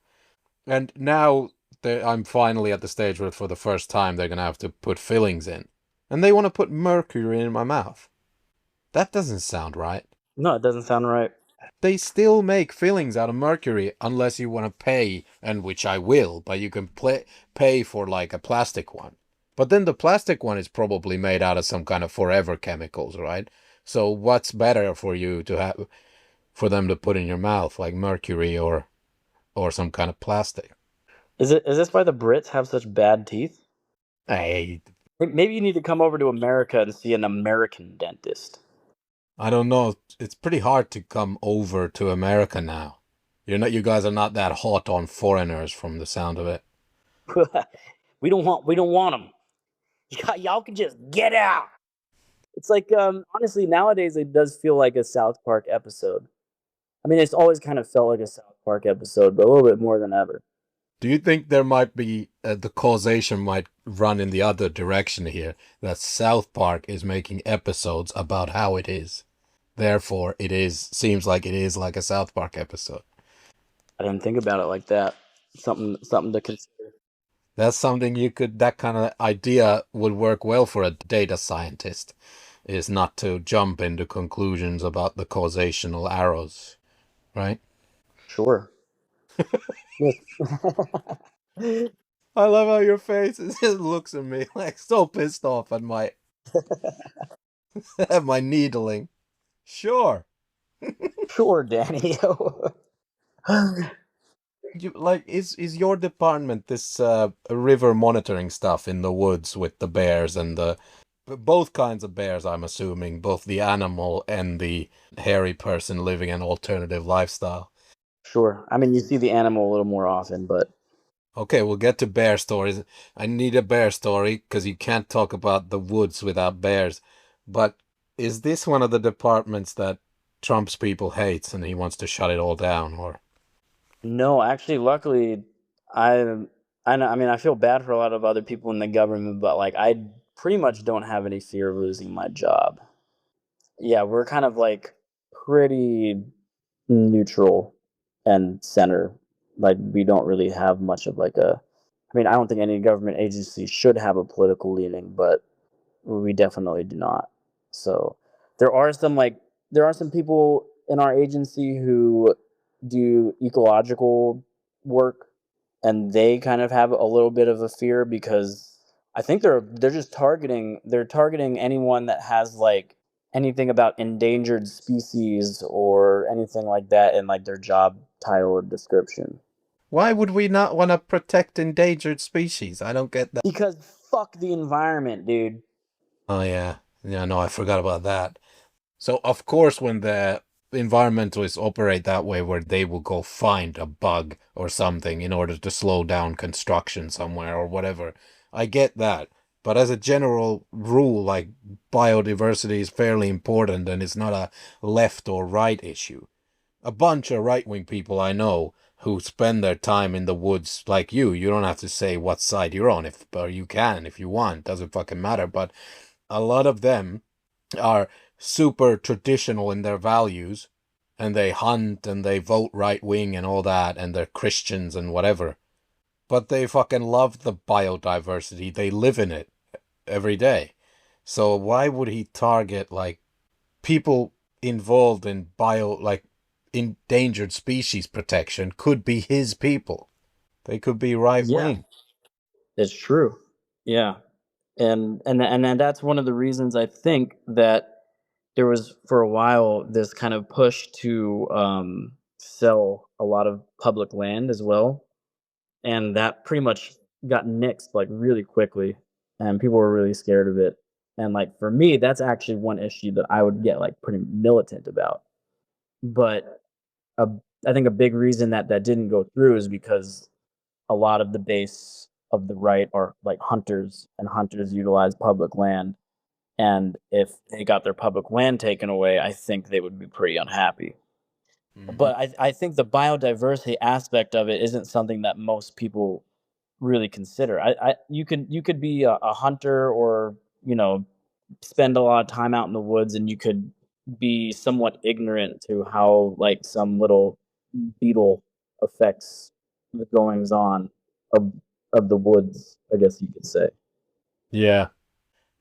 [SPEAKER 2] And now I'm finally at the stage where for the first time they're going to have to put fillings in. And they want to put mercury in my mouth. That doesn't sound right.
[SPEAKER 1] No, it doesn't sound right.
[SPEAKER 2] They still make fillings out of mercury unless you want to pay, and which I will, but you can pay for like a plastic one. But then the plastic one is probably made out of some kind of forever chemicals, right? So what's better for you to have, for them to put in your mouth, like mercury or some kind of plastic?
[SPEAKER 1] Is this why the Brits have such bad teeth?
[SPEAKER 2] Hey,
[SPEAKER 1] Maybe you need to come over to America and see an American dentist.
[SPEAKER 2] I don't know. It's pretty hard to come over to America now. You guys are not that hot on foreigners from the sound of it.
[SPEAKER 1] We don't want them. Y'all can just get out. It's like, honestly, nowadays it does feel like a South Park episode. I mean, it's always kind of felt like a South Park episode, but a little bit more than ever.
[SPEAKER 2] Do you think there might be the causation might run in the other direction here? That South Park is making episodes about how it is. Therefore, seems like it is like a South Park episode.
[SPEAKER 1] I didn't think about it like that. Something to consider.
[SPEAKER 2] That's something that kind of idea would work well for a data scientist, is not to jump into conclusions about the causational arrows, right?
[SPEAKER 1] Sure.
[SPEAKER 2] I love how your face just looks at me like so pissed off at my at my needling. Sure.
[SPEAKER 1] Sure, Danny.
[SPEAKER 2] Is your department this river monitoring stuff in the woods with the bears and the both kinds of bears, I'm assuming, both the animal and the hairy person living an alternative lifestyle?
[SPEAKER 1] Sure. I mean, you see the animal a little more often, but
[SPEAKER 2] Okay, we'll get to bear stories. I need a bear story because you can't talk about the woods without bears. But is this one of the departments that Trump's people hates and he wants to shut it all down, or?
[SPEAKER 1] no, actually, luckily, I I know. I mean, I feel bad for a lot of other people in the government, but like, I pretty much don't have any fear of losing my job. Yeah, we're kind of like pretty neutral and center. Like, we don't really have much of like a. I mean, I don't think any government agency should have a political leaning, but we definitely do not. So there are some people in our agency who do ecological work, and they kind of have a little bit of a fear because I think they're targeting anyone that has like anything about endangered species or anything like that in like their job title or description.
[SPEAKER 2] Why would we not want to protect endangered species? I don't get that.
[SPEAKER 1] Because fuck the environment, dude.
[SPEAKER 2] Oh, yeah. Yeah, no, I forgot about that. So, of course, when the environmentalists operate that way, where they will go find a bug or something in order to slow down construction somewhere or whatever, I get that. But as a general rule, like, biodiversity is fairly important and it's not a left or right issue. A bunch of right-wing people I know who spend their time in the woods like you don't have to say what side you're on, or you can if you want, doesn't fucking matter, but a lot of them are super traditional in their values, and they hunt and they vote right wing and all that, and they're Christians and whatever. But they fucking love the biodiversity. They live in it every day. So why would he target like people involved in endangered species protection could be his people. They could be right wing.
[SPEAKER 1] Yeah, it's true. Yeah. And that's one of the reasons I think that there was for a while this kind of push to sell a lot of public land as well, and that pretty much got nixed like really quickly, and people were really scared of it. And like for me, that's actually one issue that I would get like pretty militant about. But a, I think a big reason that that didn't go through is because a lot of the base of the right are like hunters, and hunters utilize public land. And if they got their public land taken away, I think they would be pretty unhappy. But I think the biodiversity aspect of it isn't something that most people really consider. You could be a hunter, or spend a lot of time out in the woods, and you could be somewhat ignorant to how like some little beetle affects the goings on of the woods, I guess you could say.
[SPEAKER 2] Yeah.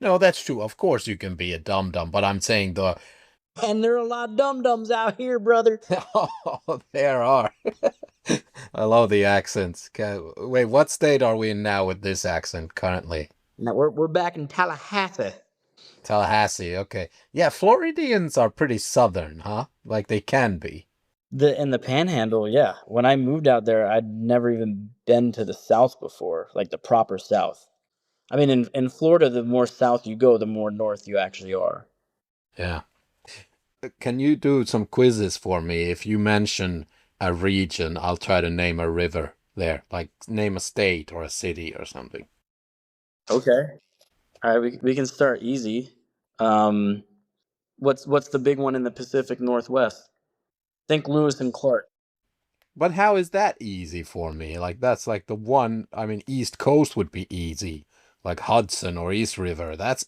[SPEAKER 2] No, that's true. Of course you can be a dum-dum, but I'm saying
[SPEAKER 1] And there are a lot of dum-dums out here, brother.
[SPEAKER 2] Oh, there are. I love the accents. Wait, what state are we in now with this accent currently?
[SPEAKER 1] Now we're back in Tallahassee.
[SPEAKER 2] Tallahassee, okay. Yeah, Floridians are pretty southern, huh? Like they can be.
[SPEAKER 1] In the Panhandle, yeah. When I moved out there, I'd never even been to the South before, like the proper South. I mean, in Florida, the more south you go, the more north you actually are.
[SPEAKER 2] Yeah. Can you do some quizzes for me? If you mention a region, I'll try to name a river there, like name a state or a city or something.
[SPEAKER 1] Okay. All right, we can start easy. Um, what's the big one in the Pacific Northwest? Think Lewis and Clark.
[SPEAKER 2] But how is that easy for me? Like that's like the one. I mean, East Coast would be easy, like Hudson or East River. That's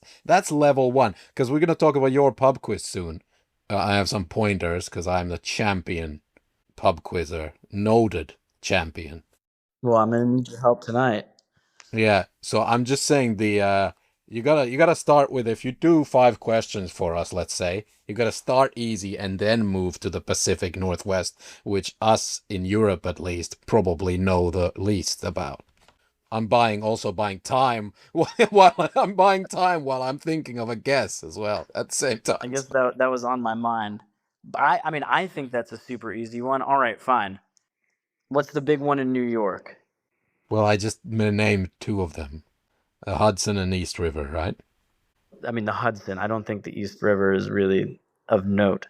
[SPEAKER 2] level one. Because we're gonna talk about your pub quiz soon. I have some pointers because I'm the champion pub quizzer, noted champion.
[SPEAKER 1] Well, I'm gonna need your help tonight.
[SPEAKER 2] Yeah, so I'm just saying you gotta start with, if you do 5 questions for us, let's say, you gotta start easy and then move to the Pacific Northwest, which us in Europe at least probably know the least about. I'm also buying time while I'm buying time while I'm thinking of a guess as well at the same time.
[SPEAKER 1] I guess that was on my mind. I mean, I think that's a super easy one. All right, fine. What's the big one in New York?
[SPEAKER 2] Well, I just named 2 of them, Hudson and East River, right?
[SPEAKER 1] I mean, the Hudson. I don't think the East River is really of note.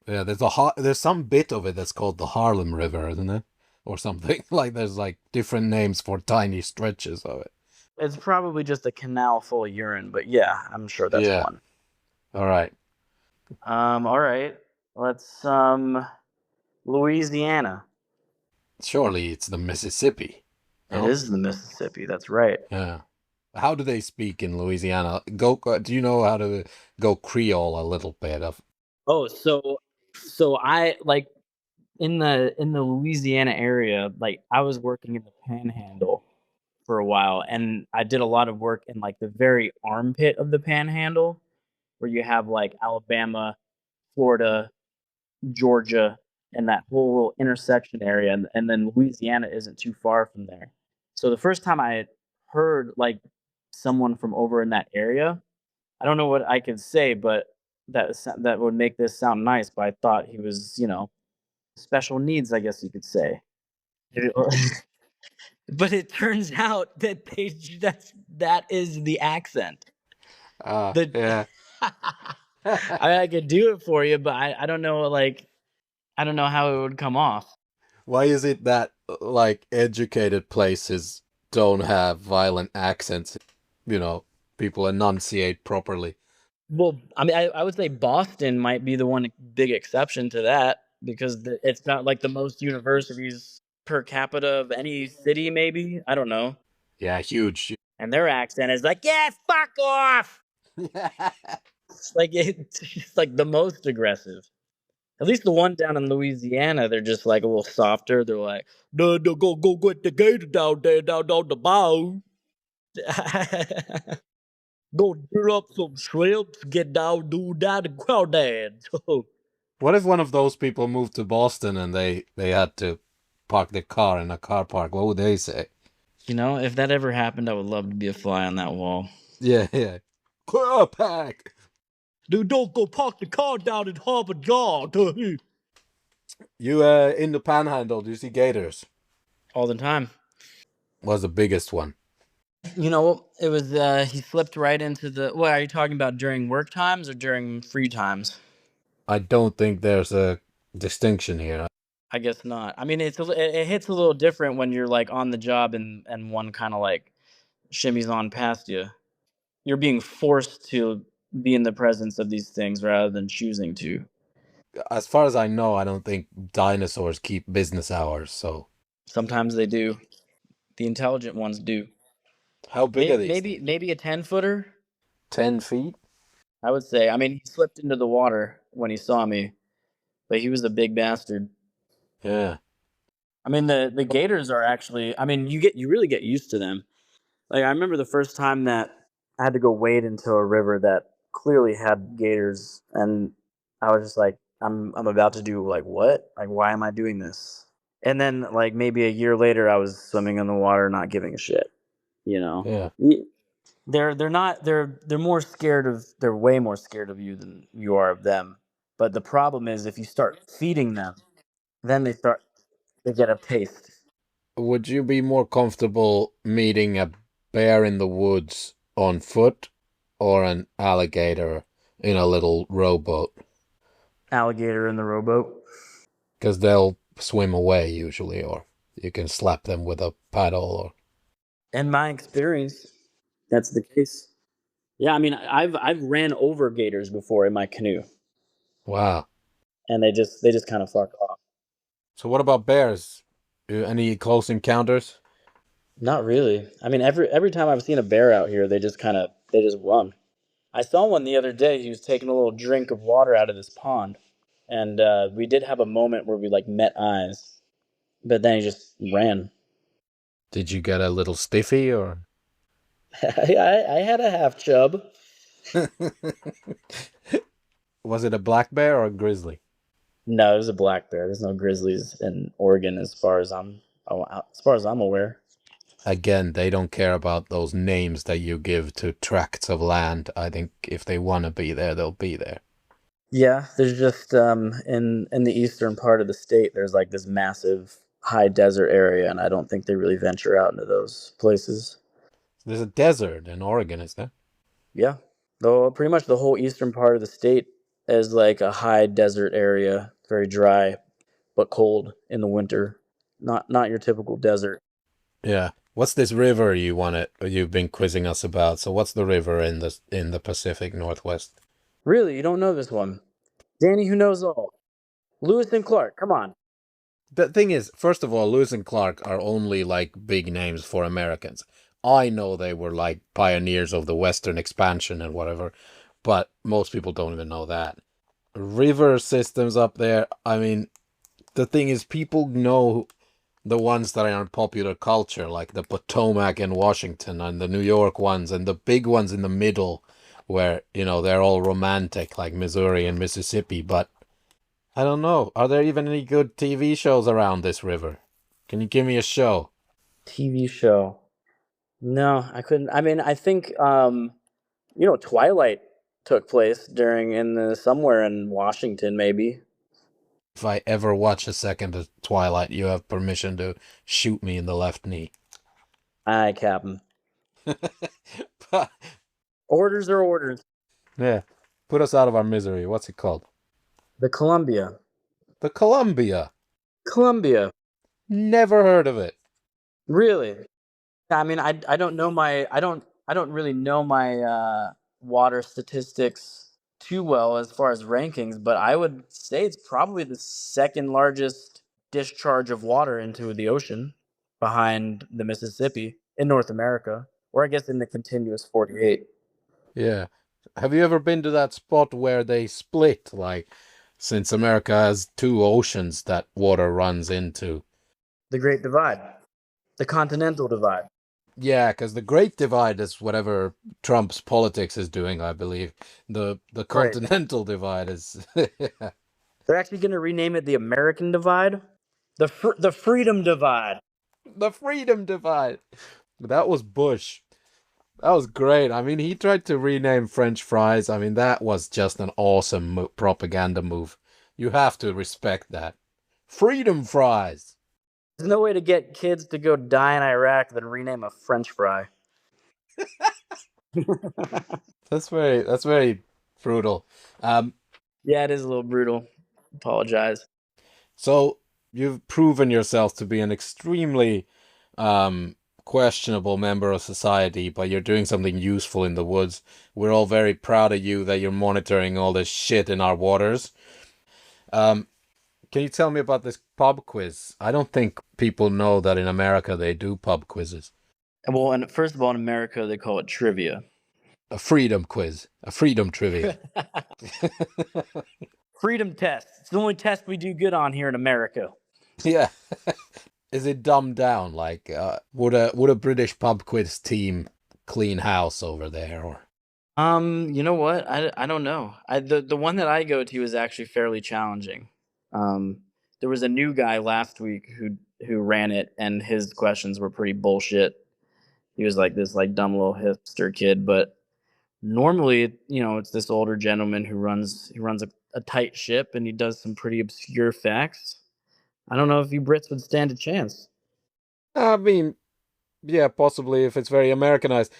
[SPEAKER 2] Yeah, there's some bit of it that's called the Harlem River, isn't it? Or something. Like there's like different names for tiny stretches of it.
[SPEAKER 1] It's probably just a canal full of urine, but yeah, I'm sure that's
[SPEAKER 2] Yeah.
[SPEAKER 1] one.
[SPEAKER 2] All right.
[SPEAKER 1] All right. Let's Louisiana.
[SPEAKER 2] Surely it's the Mississippi.
[SPEAKER 1] It
[SPEAKER 2] No?
[SPEAKER 1] is the Mississippi. That's right.
[SPEAKER 2] Yeah. How do they speak in Louisiana? Do you know how to go Creole a little bit of?
[SPEAKER 1] Oh, so I like in the Louisiana area, like I was working in the Panhandle for a while, and I did a lot of work in like the very armpit of the Panhandle, where you have like Alabama, Florida, Georgia, and that whole little intersection area, and then Louisiana isn't too far from there. So the first time I had heard like someone from over in that area, I don't know what I could say, but that would make this sound nice. But I thought he was, special needs, I guess you could say. But it turns out that that is the accent. The
[SPEAKER 2] Yeah.
[SPEAKER 1] I could do it for you, but I don't know, like I don't know how it would come off.
[SPEAKER 2] Why is it that like educated places don't have violent accents? People enunciate properly.
[SPEAKER 1] Well, I mean, I would say Boston might be the one big exception to that because it's got like the most universities per capita of any city, maybe. I don't know.
[SPEAKER 2] Yeah, huge.
[SPEAKER 1] And their accent is like, yeah, fuck off. It's just like the most aggressive. At least the one down in Louisiana, they're just like a little softer. They're like, no, no, go get the gator down there, down on the bow. Go drill up some shrimps, get down, do that, and crawdad.
[SPEAKER 2] What if one of those people moved to Boston and they had to park their car in a car park? What would they say?
[SPEAKER 1] If that ever happened, I would love to be a fly on that wall.
[SPEAKER 2] Yeah, yeah. Car park.
[SPEAKER 1] Dude, don't go park the car down in Harvard Yard.
[SPEAKER 2] You in the Panhandle? Do you see gators?
[SPEAKER 1] All the time.
[SPEAKER 2] What's the biggest one?
[SPEAKER 1] It was, he slipped right into what are you talking about, during work times or during free times?
[SPEAKER 2] I don't think there's a distinction here.
[SPEAKER 1] I guess not. I mean, it hits a little different when you're like on the job and one kind of like shimmies on past you. You're being forced to be in the presence of these things rather than choosing to.
[SPEAKER 2] As far as I know, I don't think dinosaurs keep business hours, so.
[SPEAKER 1] Sometimes they do. The intelligent ones do.
[SPEAKER 2] How big are these?
[SPEAKER 1] Maybe a 10-footer.
[SPEAKER 2] 10 feet?
[SPEAKER 1] I would say. I mean, he slipped into the water when he saw me, but he was a big bastard.
[SPEAKER 2] Yeah.
[SPEAKER 1] I mean, the gators are actually. I mean, you really get used to them. Like I remember the first time that I had to go wade into a river that clearly had gators, and I was just like, I'm about to do like what? Like why am I doing this? And then like maybe a year later, I was swimming in the water, not giving a shit.
[SPEAKER 2] Yeah.
[SPEAKER 1] They're more scared of. They're way more scared of you than you are of them. But the problem is if you start feeding them, then they get a taste.
[SPEAKER 2] Would you be more comfortable meeting a bear in the woods on foot or an alligator in a little rowboat?
[SPEAKER 1] alligator in the rowboat.
[SPEAKER 2] Because they'll swim away usually, or you can slap them with a paddle. Or
[SPEAKER 1] In my experience, that's the case. Yeah, I mean, I've ran over gators before in my canoe,
[SPEAKER 2] wow.
[SPEAKER 1] and they just kind of fuck off.
[SPEAKER 2] So what about bears? Any close encounters?
[SPEAKER 1] Not really. I mean, every time I've seen a bear out here, they just run. I saw one the other day. He was taking a little drink of water out of this pond, and we did have a moment where we like met eyes, but then he just ran.
[SPEAKER 2] Did you get a little stiffy or?
[SPEAKER 1] I had a half chub.
[SPEAKER 2] Was it a black bear or a grizzly?
[SPEAKER 1] No, it was a black bear. There's no grizzlies in Oregon as far as I'm aware.
[SPEAKER 2] Again, they don't care about those names that you give to tracts of land. I think if they want to be there, they'll be there.
[SPEAKER 1] Yeah, there's just in the eastern part of the state, there's like this massive high desert area, and I don't think they really venture out into those places.
[SPEAKER 2] There's a desert in Oregon, is there?
[SPEAKER 1] Yeah, though pretty much the whole eastern part of the state is like a high desert area, very dry but cold in the winter. Not your typical desert.
[SPEAKER 2] Yeah. What's this river you've been quizzing us about? So what's the river in the Pacific Northwest?
[SPEAKER 1] Really, you don't know this one? Danny, who knows all? Lewis and Clark, come on.
[SPEAKER 2] The thing is, first of all, Lewis and Clark are only like big names for Americans. I know they were like pioneers of the Western expansion and whatever, but most people don't even know that. River systems up there, I mean, the thing is, people know the ones that are in popular culture, like the Potomac in Washington and the New York ones and the big ones in the middle where, they're all romantic, like Missouri and Mississippi. But I don't know. Are there even any good TV shows around this river? Can you give me a show?
[SPEAKER 1] TV show. No, I couldn't. I mean, I think Twilight took place somewhere in Washington, maybe.
[SPEAKER 2] If I ever watch a second of Twilight, you have permission to shoot me in the left knee.
[SPEAKER 1] Aye, Captain.
[SPEAKER 2] But,
[SPEAKER 1] Orders are orders.
[SPEAKER 2] yeah, put us out of our misery. What's it called?
[SPEAKER 1] The Columbia.
[SPEAKER 2] The Columbia.
[SPEAKER 1] Columbia.
[SPEAKER 2] Never heard of it.
[SPEAKER 1] Really? I mean, I don't know I don't really know my water statistics too well as far as rankings, but I would say it's probably the second largest discharge of water into the ocean behind the Mississippi in North America, or I guess in the continuous 48.
[SPEAKER 2] Yeah. Have you ever been to that spot where they split, like, since America has two oceans that water runs into?
[SPEAKER 1] The Great Divide. The Continental Divide.
[SPEAKER 2] Yeah, because the Great Divide is whatever Trump's politics is doing, I believe. The
[SPEAKER 1] Right.
[SPEAKER 2] Continental Divide is...
[SPEAKER 1] They're actually going to rename it the American Divide. The Freedom Divide.
[SPEAKER 2] The Freedom Divide. That was Bush. That was great. I mean, he tried to rename French fries. I mean, that was just an awesome propaganda move. You have to respect that. Freedom fries.
[SPEAKER 1] There's no way to get kids to go die in Iraq than rename a French fry.
[SPEAKER 2] That's very brutal.
[SPEAKER 1] Yeah, it is a little brutal. Apologize.
[SPEAKER 2] So you've proven yourself to be an extremely questionable member of society, but you're doing something useful in the woods. We're all very proud of you that you're monitoring all this shit in our waters. Can you tell me about this pub quiz? I don't think people know that in America they do pub quizzes.
[SPEAKER 1] Well, and first of all, in America, they call it trivia.
[SPEAKER 2] A freedom quiz. A freedom trivia.
[SPEAKER 1] Freedom test. It's the only test we do good on here in America.
[SPEAKER 2] Yeah. Is it dumbed down? Like, would a British pub quiz team clean house over there? Or
[SPEAKER 1] You know what? I don't know. The one that I go to is actually fairly challenging. There was a new guy last week who ran it, and his questions were pretty bullshit. He was like this dumb little hipster kid, but normally, it's this older gentleman who runs a tight ship, and he does some pretty obscure facts. I don't know if you Brits would stand a chance.
[SPEAKER 2] I mean, yeah, possibly if it's very Americanized.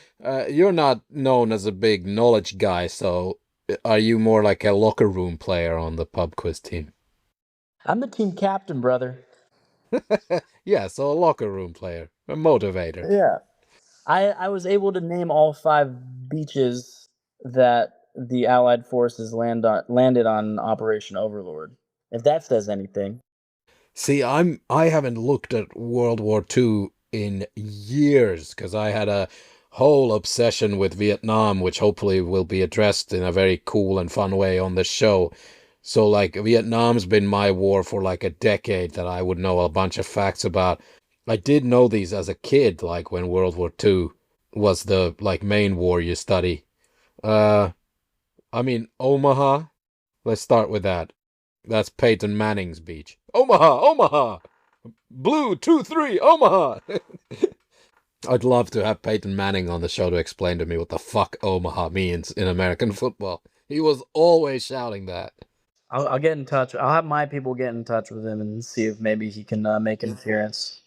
[SPEAKER 2] You're not known as a big knowledge guy, so Are you more like a locker room player on the pub quiz team?
[SPEAKER 1] I'm the team captain, brother.
[SPEAKER 2] Yeah, so a locker room player, a motivator.
[SPEAKER 1] Yeah. I was able to name all 5 beaches that the Allied forces landed on Operation Overlord. If that says anything.
[SPEAKER 2] See, I haven't looked at World War II in years because I had a whole obsession with Vietnam, which hopefully will be addressed in a very cool and fun way on this show. So, like, Vietnam's been my war for like a decade that I would know a bunch of facts about. I did know these as a kid, like when World War II was the like main war you study. Uh, I mean, Omaha. Let's start with that. That's Peyton Manning's beach. Omaha, Omaha! Blue 2-3, Omaha! I'd love to have Peyton Manning on the show to explain to me what the fuck Omaha means in American football. He was always shouting that.
[SPEAKER 1] I'll get in touch. I'll have my people get in touch with him and see if maybe he can make an appearance.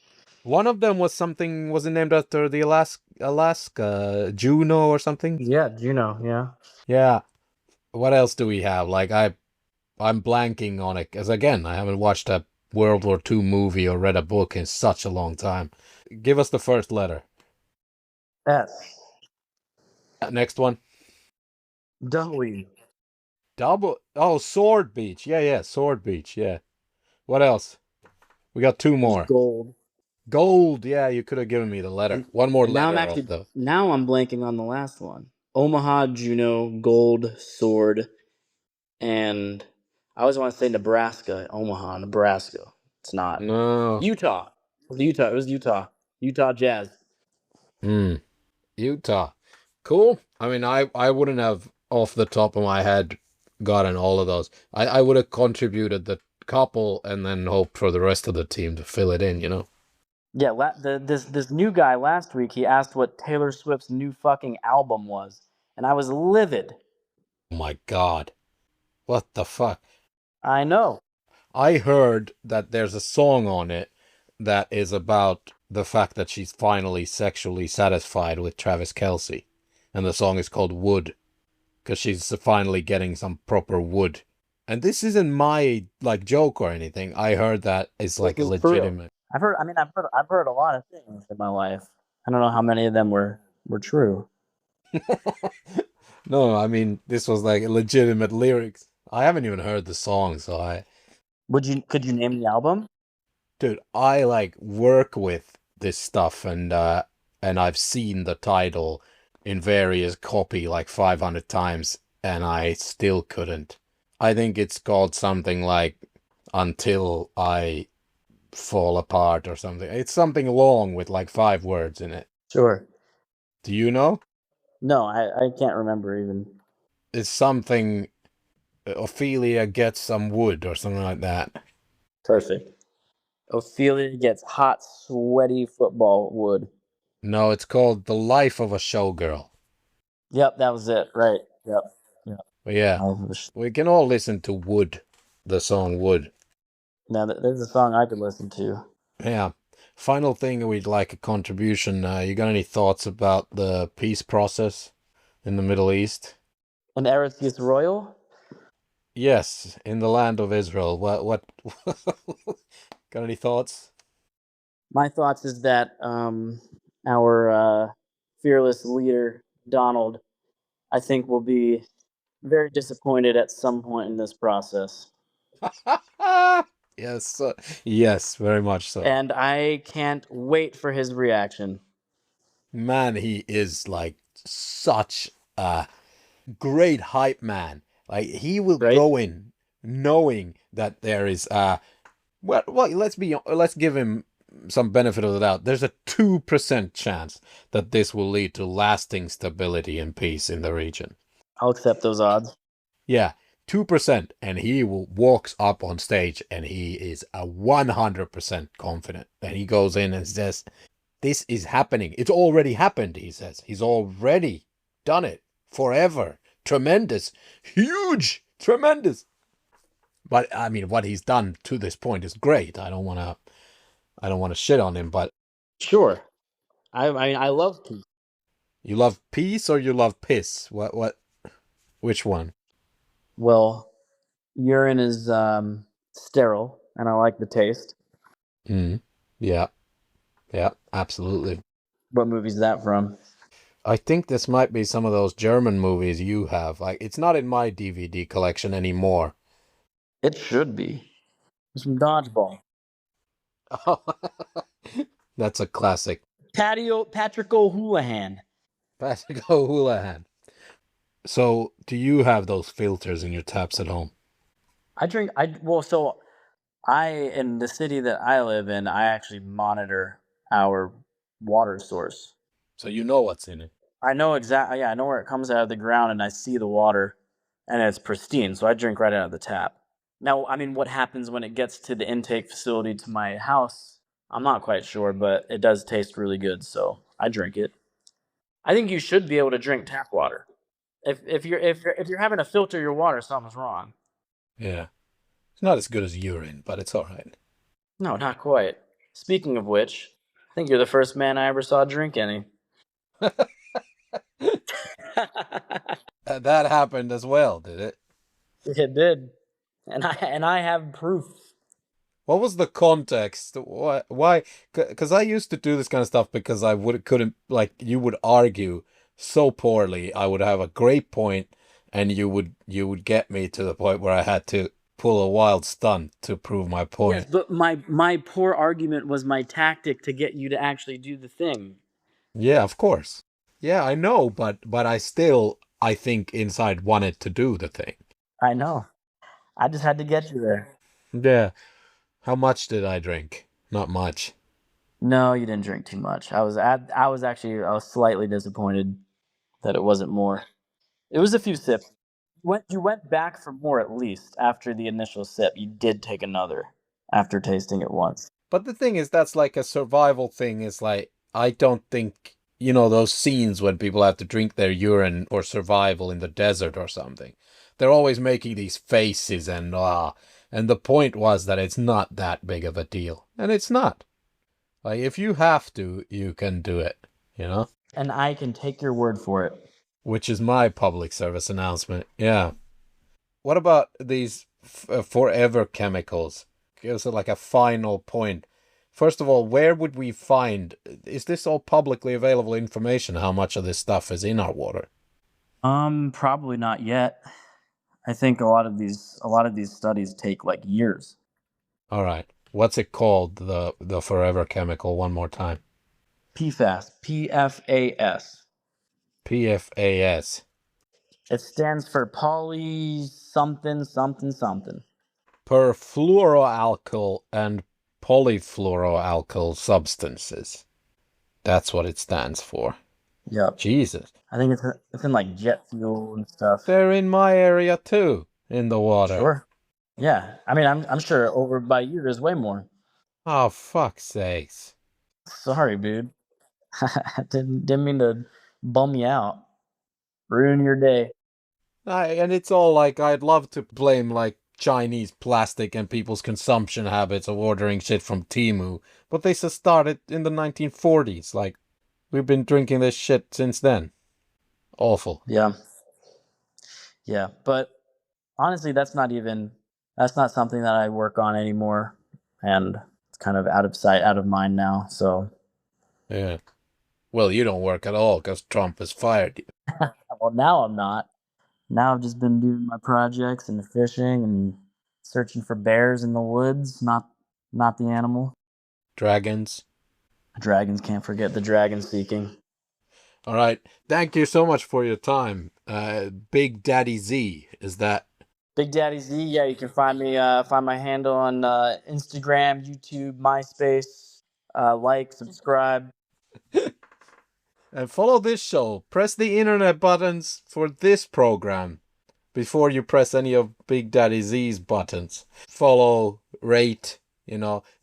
[SPEAKER 2] One of them was something, was it named after the Alaska Juno or something?
[SPEAKER 1] Yeah, Juno, yeah.
[SPEAKER 2] Yeah. What else do we have? Like, I'm blanking on it, because again, I haven't watched a World War II movie or read a book in such a long time. Give us the first letter.
[SPEAKER 1] S.
[SPEAKER 2] Next one.
[SPEAKER 1] W.
[SPEAKER 2] Sword Beach. Yeah, Sword Beach, yeah. What else? We got 2 more.
[SPEAKER 1] Gold.
[SPEAKER 2] Gold, yeah, you could have given me the letter. One more
[SPEAKER 1] Now
[SPEAKER 2] letter.
[SPEAKER 1] now I'm blanking on the last one. Omaha, Juno, Gold, Sword, and I always want to say Nebraska. Omaha, Nebraska. It's not.
[SPEAKER 2] No.
[SPEAKER 1] Utah. It was Utah. Utah Jazz.
[SPEAKER 2] Utah. Cool. I mean, I wouldn't have, off the top of my head, gotten all of those. I would have contributed the couple and then hoped for the rest of the team to fill it in, you know?
[SPEAKER 1] Yeah, this new guy last week, he asked what Taylor Swift's new fucking album was, and I was livid.
[SPEAKER 2] Oh my god. What the fuck?
[SPEAKER 1] I know.
[SPEAKER 2] I heard that there's a song on it that is about the fact that she's finally sexually satisfied with Travis Kelce. And the song is called Wood, because she's finally getting some proper wood. And this isn't my, like, joke or anything. I heard that it's like a
[SPEAKER 1] This is for real.
[SPEAKER 2] legitimate.
[SPEAKER 1] I've heard a lot of things in my life. I don't know how many of them were true.
[SPEAKER 2] No, I mean, this was like legitimate lyrics. I haven't even heard the song, so
[SPEAKER 1] Could you name the album?
[SPEAKER 2] dude, I like work with this stuff, and I've seen the title in various copy like 500 times, and I still couldn't. I think it's called something like Until I Fall Apart or something. It's something long with like 5 words in it.
[SPEAKER 1] Sure.
[SPEAKER 2] Do you know?
[SPEAKER 1] No, I can't remember even.
[SPEAKER 2] It's something Ophelia gets some wood or something like that.
[SPEAKER 1] Perfect. Ophelia gets hot, sweaty football wood.
[SPEAKER 2] No, it's called The Life of a Showgirl.
[SPEAKER 1] Yep, that was it. Right. Yep.
[SPEAKER 2] But yeah, we can all listen to Wood, the song Wood.
[SPEAKER 1] Now, there's a song I could listen to.
[SPEAKER 2] Yeah. Final thing, we'd like a contribution. You got any thoughts about the peace process in the Middle East?
[SPEAKER 1] And Eretz Royal?
[SPEAKER 2] Yes, in the land of Israel. What got any thoughts?
[SPEAKER 1] My thoughts is that our fearless leader, Donald, I think will be very disappointed at some point in this process.
[SPEAKER 2] Yes, yes, very much so.
[SPEAKER 1] And I can't wait for his reaction.
[SPEAKER 2] Man, he is like such a great hype man. Like, he will go in knowing that there is well, let's give him some benefit of the doubt. There's a 2% chance that this will lead to lasting stability and peace in the region.
[SPEAKER 1] I'll accept those odds.
[SPEAKER 2] Yeah, 2%, and he walks up on stage and he is a 100% confident. And he goes in and says, "This is happening. It's already happened," he says. He's already done it forever. Tremendous. Huge. Tremendous. But I mean, what he's done to this point is great. I don't want to shit on him, but
[SPEAKER 1] sure. I mean, I love peace.
[SPEAKER 2] You love peace or you love piss? Which one?
[SPEAKER 1] Well, urine is sterile, and I like the taste.
[SPEAKER 2] Yeah, absolutely.
[SPEAKER 1] What movie is that from?
[SPEAKER 2] I think this might be some of those German movies you have. Like, it's not in my DVD collection anymore.
[SPEAKER 1] It should be. It's from Dodgeball.
[SPEAKER 2] Oh, that's a classic.
[SPEAKER 1] Patrick O'Houlihan.
[SPEAKER 2] Patrick O'Houlihan. So, do you have those filters in your taps at home?
[SPEAKER 1] In the city that I live in, I actually monitor our water source.
[SPEAKER 2] So you know what's in it.
[SPEAKER 1] I know exactly, yeah, I know where it comes out of the ground, and I see the water, and it's pristine, so I drink right out of the tap. Now, I mean, what happens when it gets to the intake facility to my house, I'm not quite sure, but it does taste really good, so I drink it. I think you should be able to drink tap water. If you're having to filter your water, something's wrong.
[SPEAKER 2] Yeah. It's not as good as urine, but it's all right.
[SPEAKER 1] No, not quite. Speaking of which, I think you're the first man I ever saw drink any.
[SPEAKER 2] That happened as well, did it?
[SPEAKER 1] It did, and I have proof.
[SPEAKER 2] What was the context? Why? Because I used to do this kind of stuff because couldn't, like, you would argue so poorly. I would have a great point, and you would get me to the point where I had to pull a wild stunt to prove my point.
[SPEAKER 1] Yes, but my poor argument was my tactic to get you to actually do the thing.
[SPEAKER 2] Yeah, of course. Yeah, I know, but I still, I think, inside wanted to do the thing.
[SPEAKER 1] I know. I just had to get you there.
[SPEAKER 2] Yeah. How much did I drink? Not much.
[SPEAKER 1] No, you didn't drink too much. I was slightly disappointed that it wasn't more. It was a few sips. You went back for more at least after the initial sip. You did take another after tasting it once.
[SPEAKER 2] But the thing is, that's like a survival thing. Is like, I don't think, those scenes when people have to drink their urine for survival in the desert or something. They're always making these faces and the point was that it's not that big of a deal. And it's not. Like, if you have to, you can do it,
[SPEAKER 1] And I can take your word for it.
[SPEAKER 2] Which is my public service announcement. Yeah. What about these forever chemicals? Give us like a final point. First of all, where would we find? Is this all publicly available information? How much of this stuff is in our water?
[SPEAKER 1] Probably not yet. I think a lot of these studies take like years.
[SPEAKER 2] All right. What's it called? The forever chemical. One more time.
[SPEAKER 1] PFAS. PFAS.
[SPEAKER 2] PFAS.
[SPEAKER 1] It stands for poly something something something.
[SPEAKER 2] Perfluoroalkyl and polyfluoroalkyl substances. That's what it stands for.
[SPEAKER 1] Yep.
[SPEAKER 2] Jesus.
[SPEAKER 1] I think it's in like jet fuel and stuff.
[SPEAKER 2] They're in my area too, in the water.
[SPEAKER 1] Sure. Yeah. I mean, I'm sure over by you there's way more.
[SPEAKER 2] Oh, fuck's sakes.
[SPEAKER 1] Sorry, dude. didn't mean to bum you out. Ruin your day.
[SPEAKER 2] And it's all like, I'd love to blame like Chinese plastic and people's consumption habits of ordering shit from Temu, but they started in the 1940s. Like, we've been drinking this shit since then. Awful.
[SPEAKER 1] Yeah. Yeah, but honestly, that's not something that I work on anymore, and it's kind of out of sight, out of mind now. So.
[SPEAKER 2] Yeah. Well, you don't work at all because Trump has fired you.
[SPEAKER 1] Well, now I'm not. Now I've just been doing my projects and fishing and searching for bears in the woods, not the animal.
[SPEAKER 2] Dragons.
[SPEAKER 1] Dragons, can't forget the dragon seeking.
[SPEAKER 2] All right. Thank you so much for your time. Big Daddy Z, is that?
[SPEAKER 1] Big Daddy Z, yeah, you can find my handle on Instagram, YouTube, MySpace. Like, subscribe.
[SPEAKER 2] And follow this show. Press the internet buttons for this program before you press any of Big Daddy Z's buttons. Follow, rate,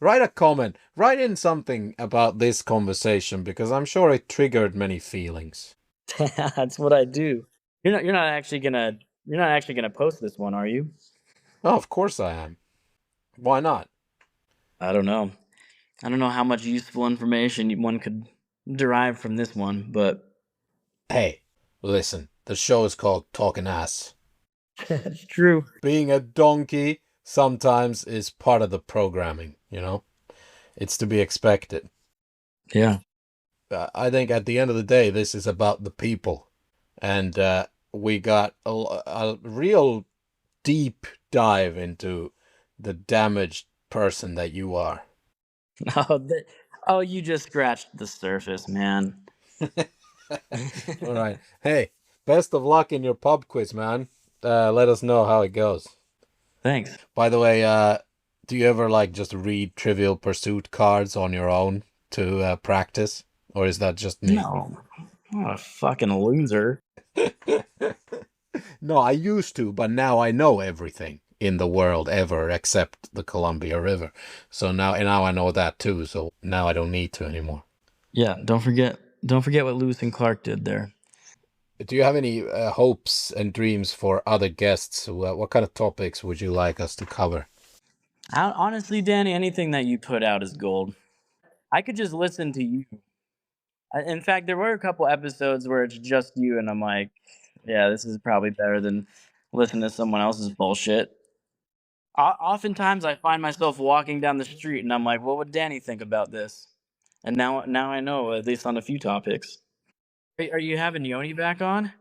[SPEAKER 2] write a comment. Write in something about this conversation because I'm sure it triggered many feelings.
[SPEAKER 1] That's what I do. You're not actually gonna post this one, are you?
[SPEAKER 2] Oh, of course I am. Why not?
[SPEAKER 1] I don't know. I don't know how much useful information one could derive from this one, but
[SPEAKER 2] hey, listen, the show is called Talking Ass.
[SPEAKER 1] It's true.
[SPEAKER 2] Being a donkey sometimes is part of the programming, It's to be expected.
[SPEAKER 1] Yeah.
[SPEAKER 2] I think at the end of the day, this is about the people. And we got a real deep dive into the damaged person that you are.
[SPEAKER 1] Oh, you just scratched the surface, man.
[SPEAKER 2] All right. Hey, best of luck in your pub quiz, man. Let us know how it goes.
[SPEAKER 1] Thanks.
[SPEAKER 2] By the way, do you ever just read Trivial Pursuit cards on your own to practice? Or is that just me?
[SPEAKER 1] No, I'm not a fucking loser.
[SPEAKER 2] No, I used to, but now I know everything in the world ever except the Columbia River. So now I know that too. So now I don't need to anymore.
[SPEAKER 1] Yeah, don't forget what Lewis and Clark did there.
[SPEAKER 2] Do you have any hopes and dreams for other guests? What kind of topics would you like us to cover?
[SPEAKER 1] Honestly, Danny, anything that you put out is gold. I could just listen to you. In fact, there were a couple episodes where it's just you, and I'm like, yeah, this is probably better than listening to someone else's bullshit. Oftentimes, I find myself walking down the street, and I'm like, what would Danny think about this? And now I know, at least on a few topics. Are you having Yoni back on?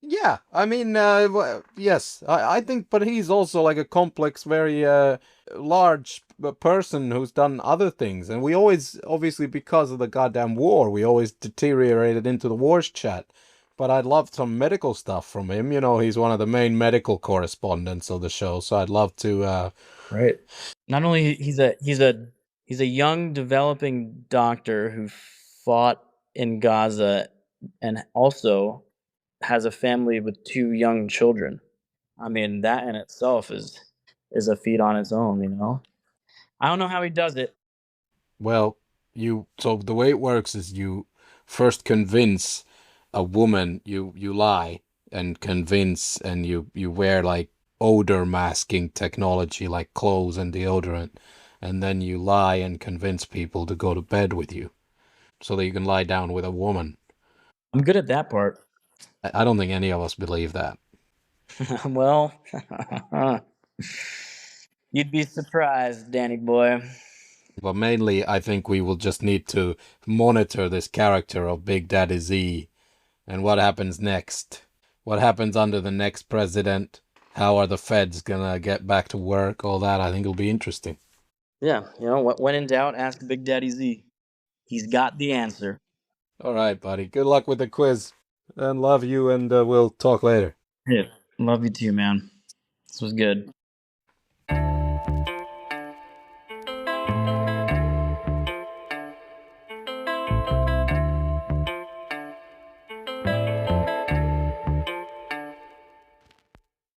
[SPEAKER 2] Yeah, I mean, yes, I think, but he's also like a complex, very large person who's done other things, and we always, obviously, because of the goddamn war, we always deteriorated into the wars chat. But I'd love some medical stuff from him. He's one of the main medical correspondents of the show, so I'd love to.
[SPEAKER 1] Right. Not only he's a young developing doctor who fought in Gaza and also has a family with 2 young children. I mean, that in itself is a feat on its own. I don't know how he does it.
[SPEAKER 2] Well, so the way it works is you first convince a woman, you lie and convince, and you wear odor masking technology like clothes and deodorant, and then you lie and convince people to go to bed with you so that you can lie down with a woman.
[SPEAKER 1] I'm good at that part.
[SPEAKER 2] I don't think any of us believe that.
[SPEAKER 1] Well, you'd be surprised, Danny boy.
[SPEAKER 2] But mainly, I think we will just need to monitor this character of Big Daddy Z and what happens next. What happens under the next president? How are the feds gonna get back to work? All that, I think, will be interesting.
[SPEAKER 1] Yeah, when in doubt, ask Big Daddy Z. He's got the answer.
[SPEAKER 2] All right, buddy. Good luck with the quiz. And love you, and we'll talk later.
[SPEAKER 1] Yeah, love you too, man. This was good.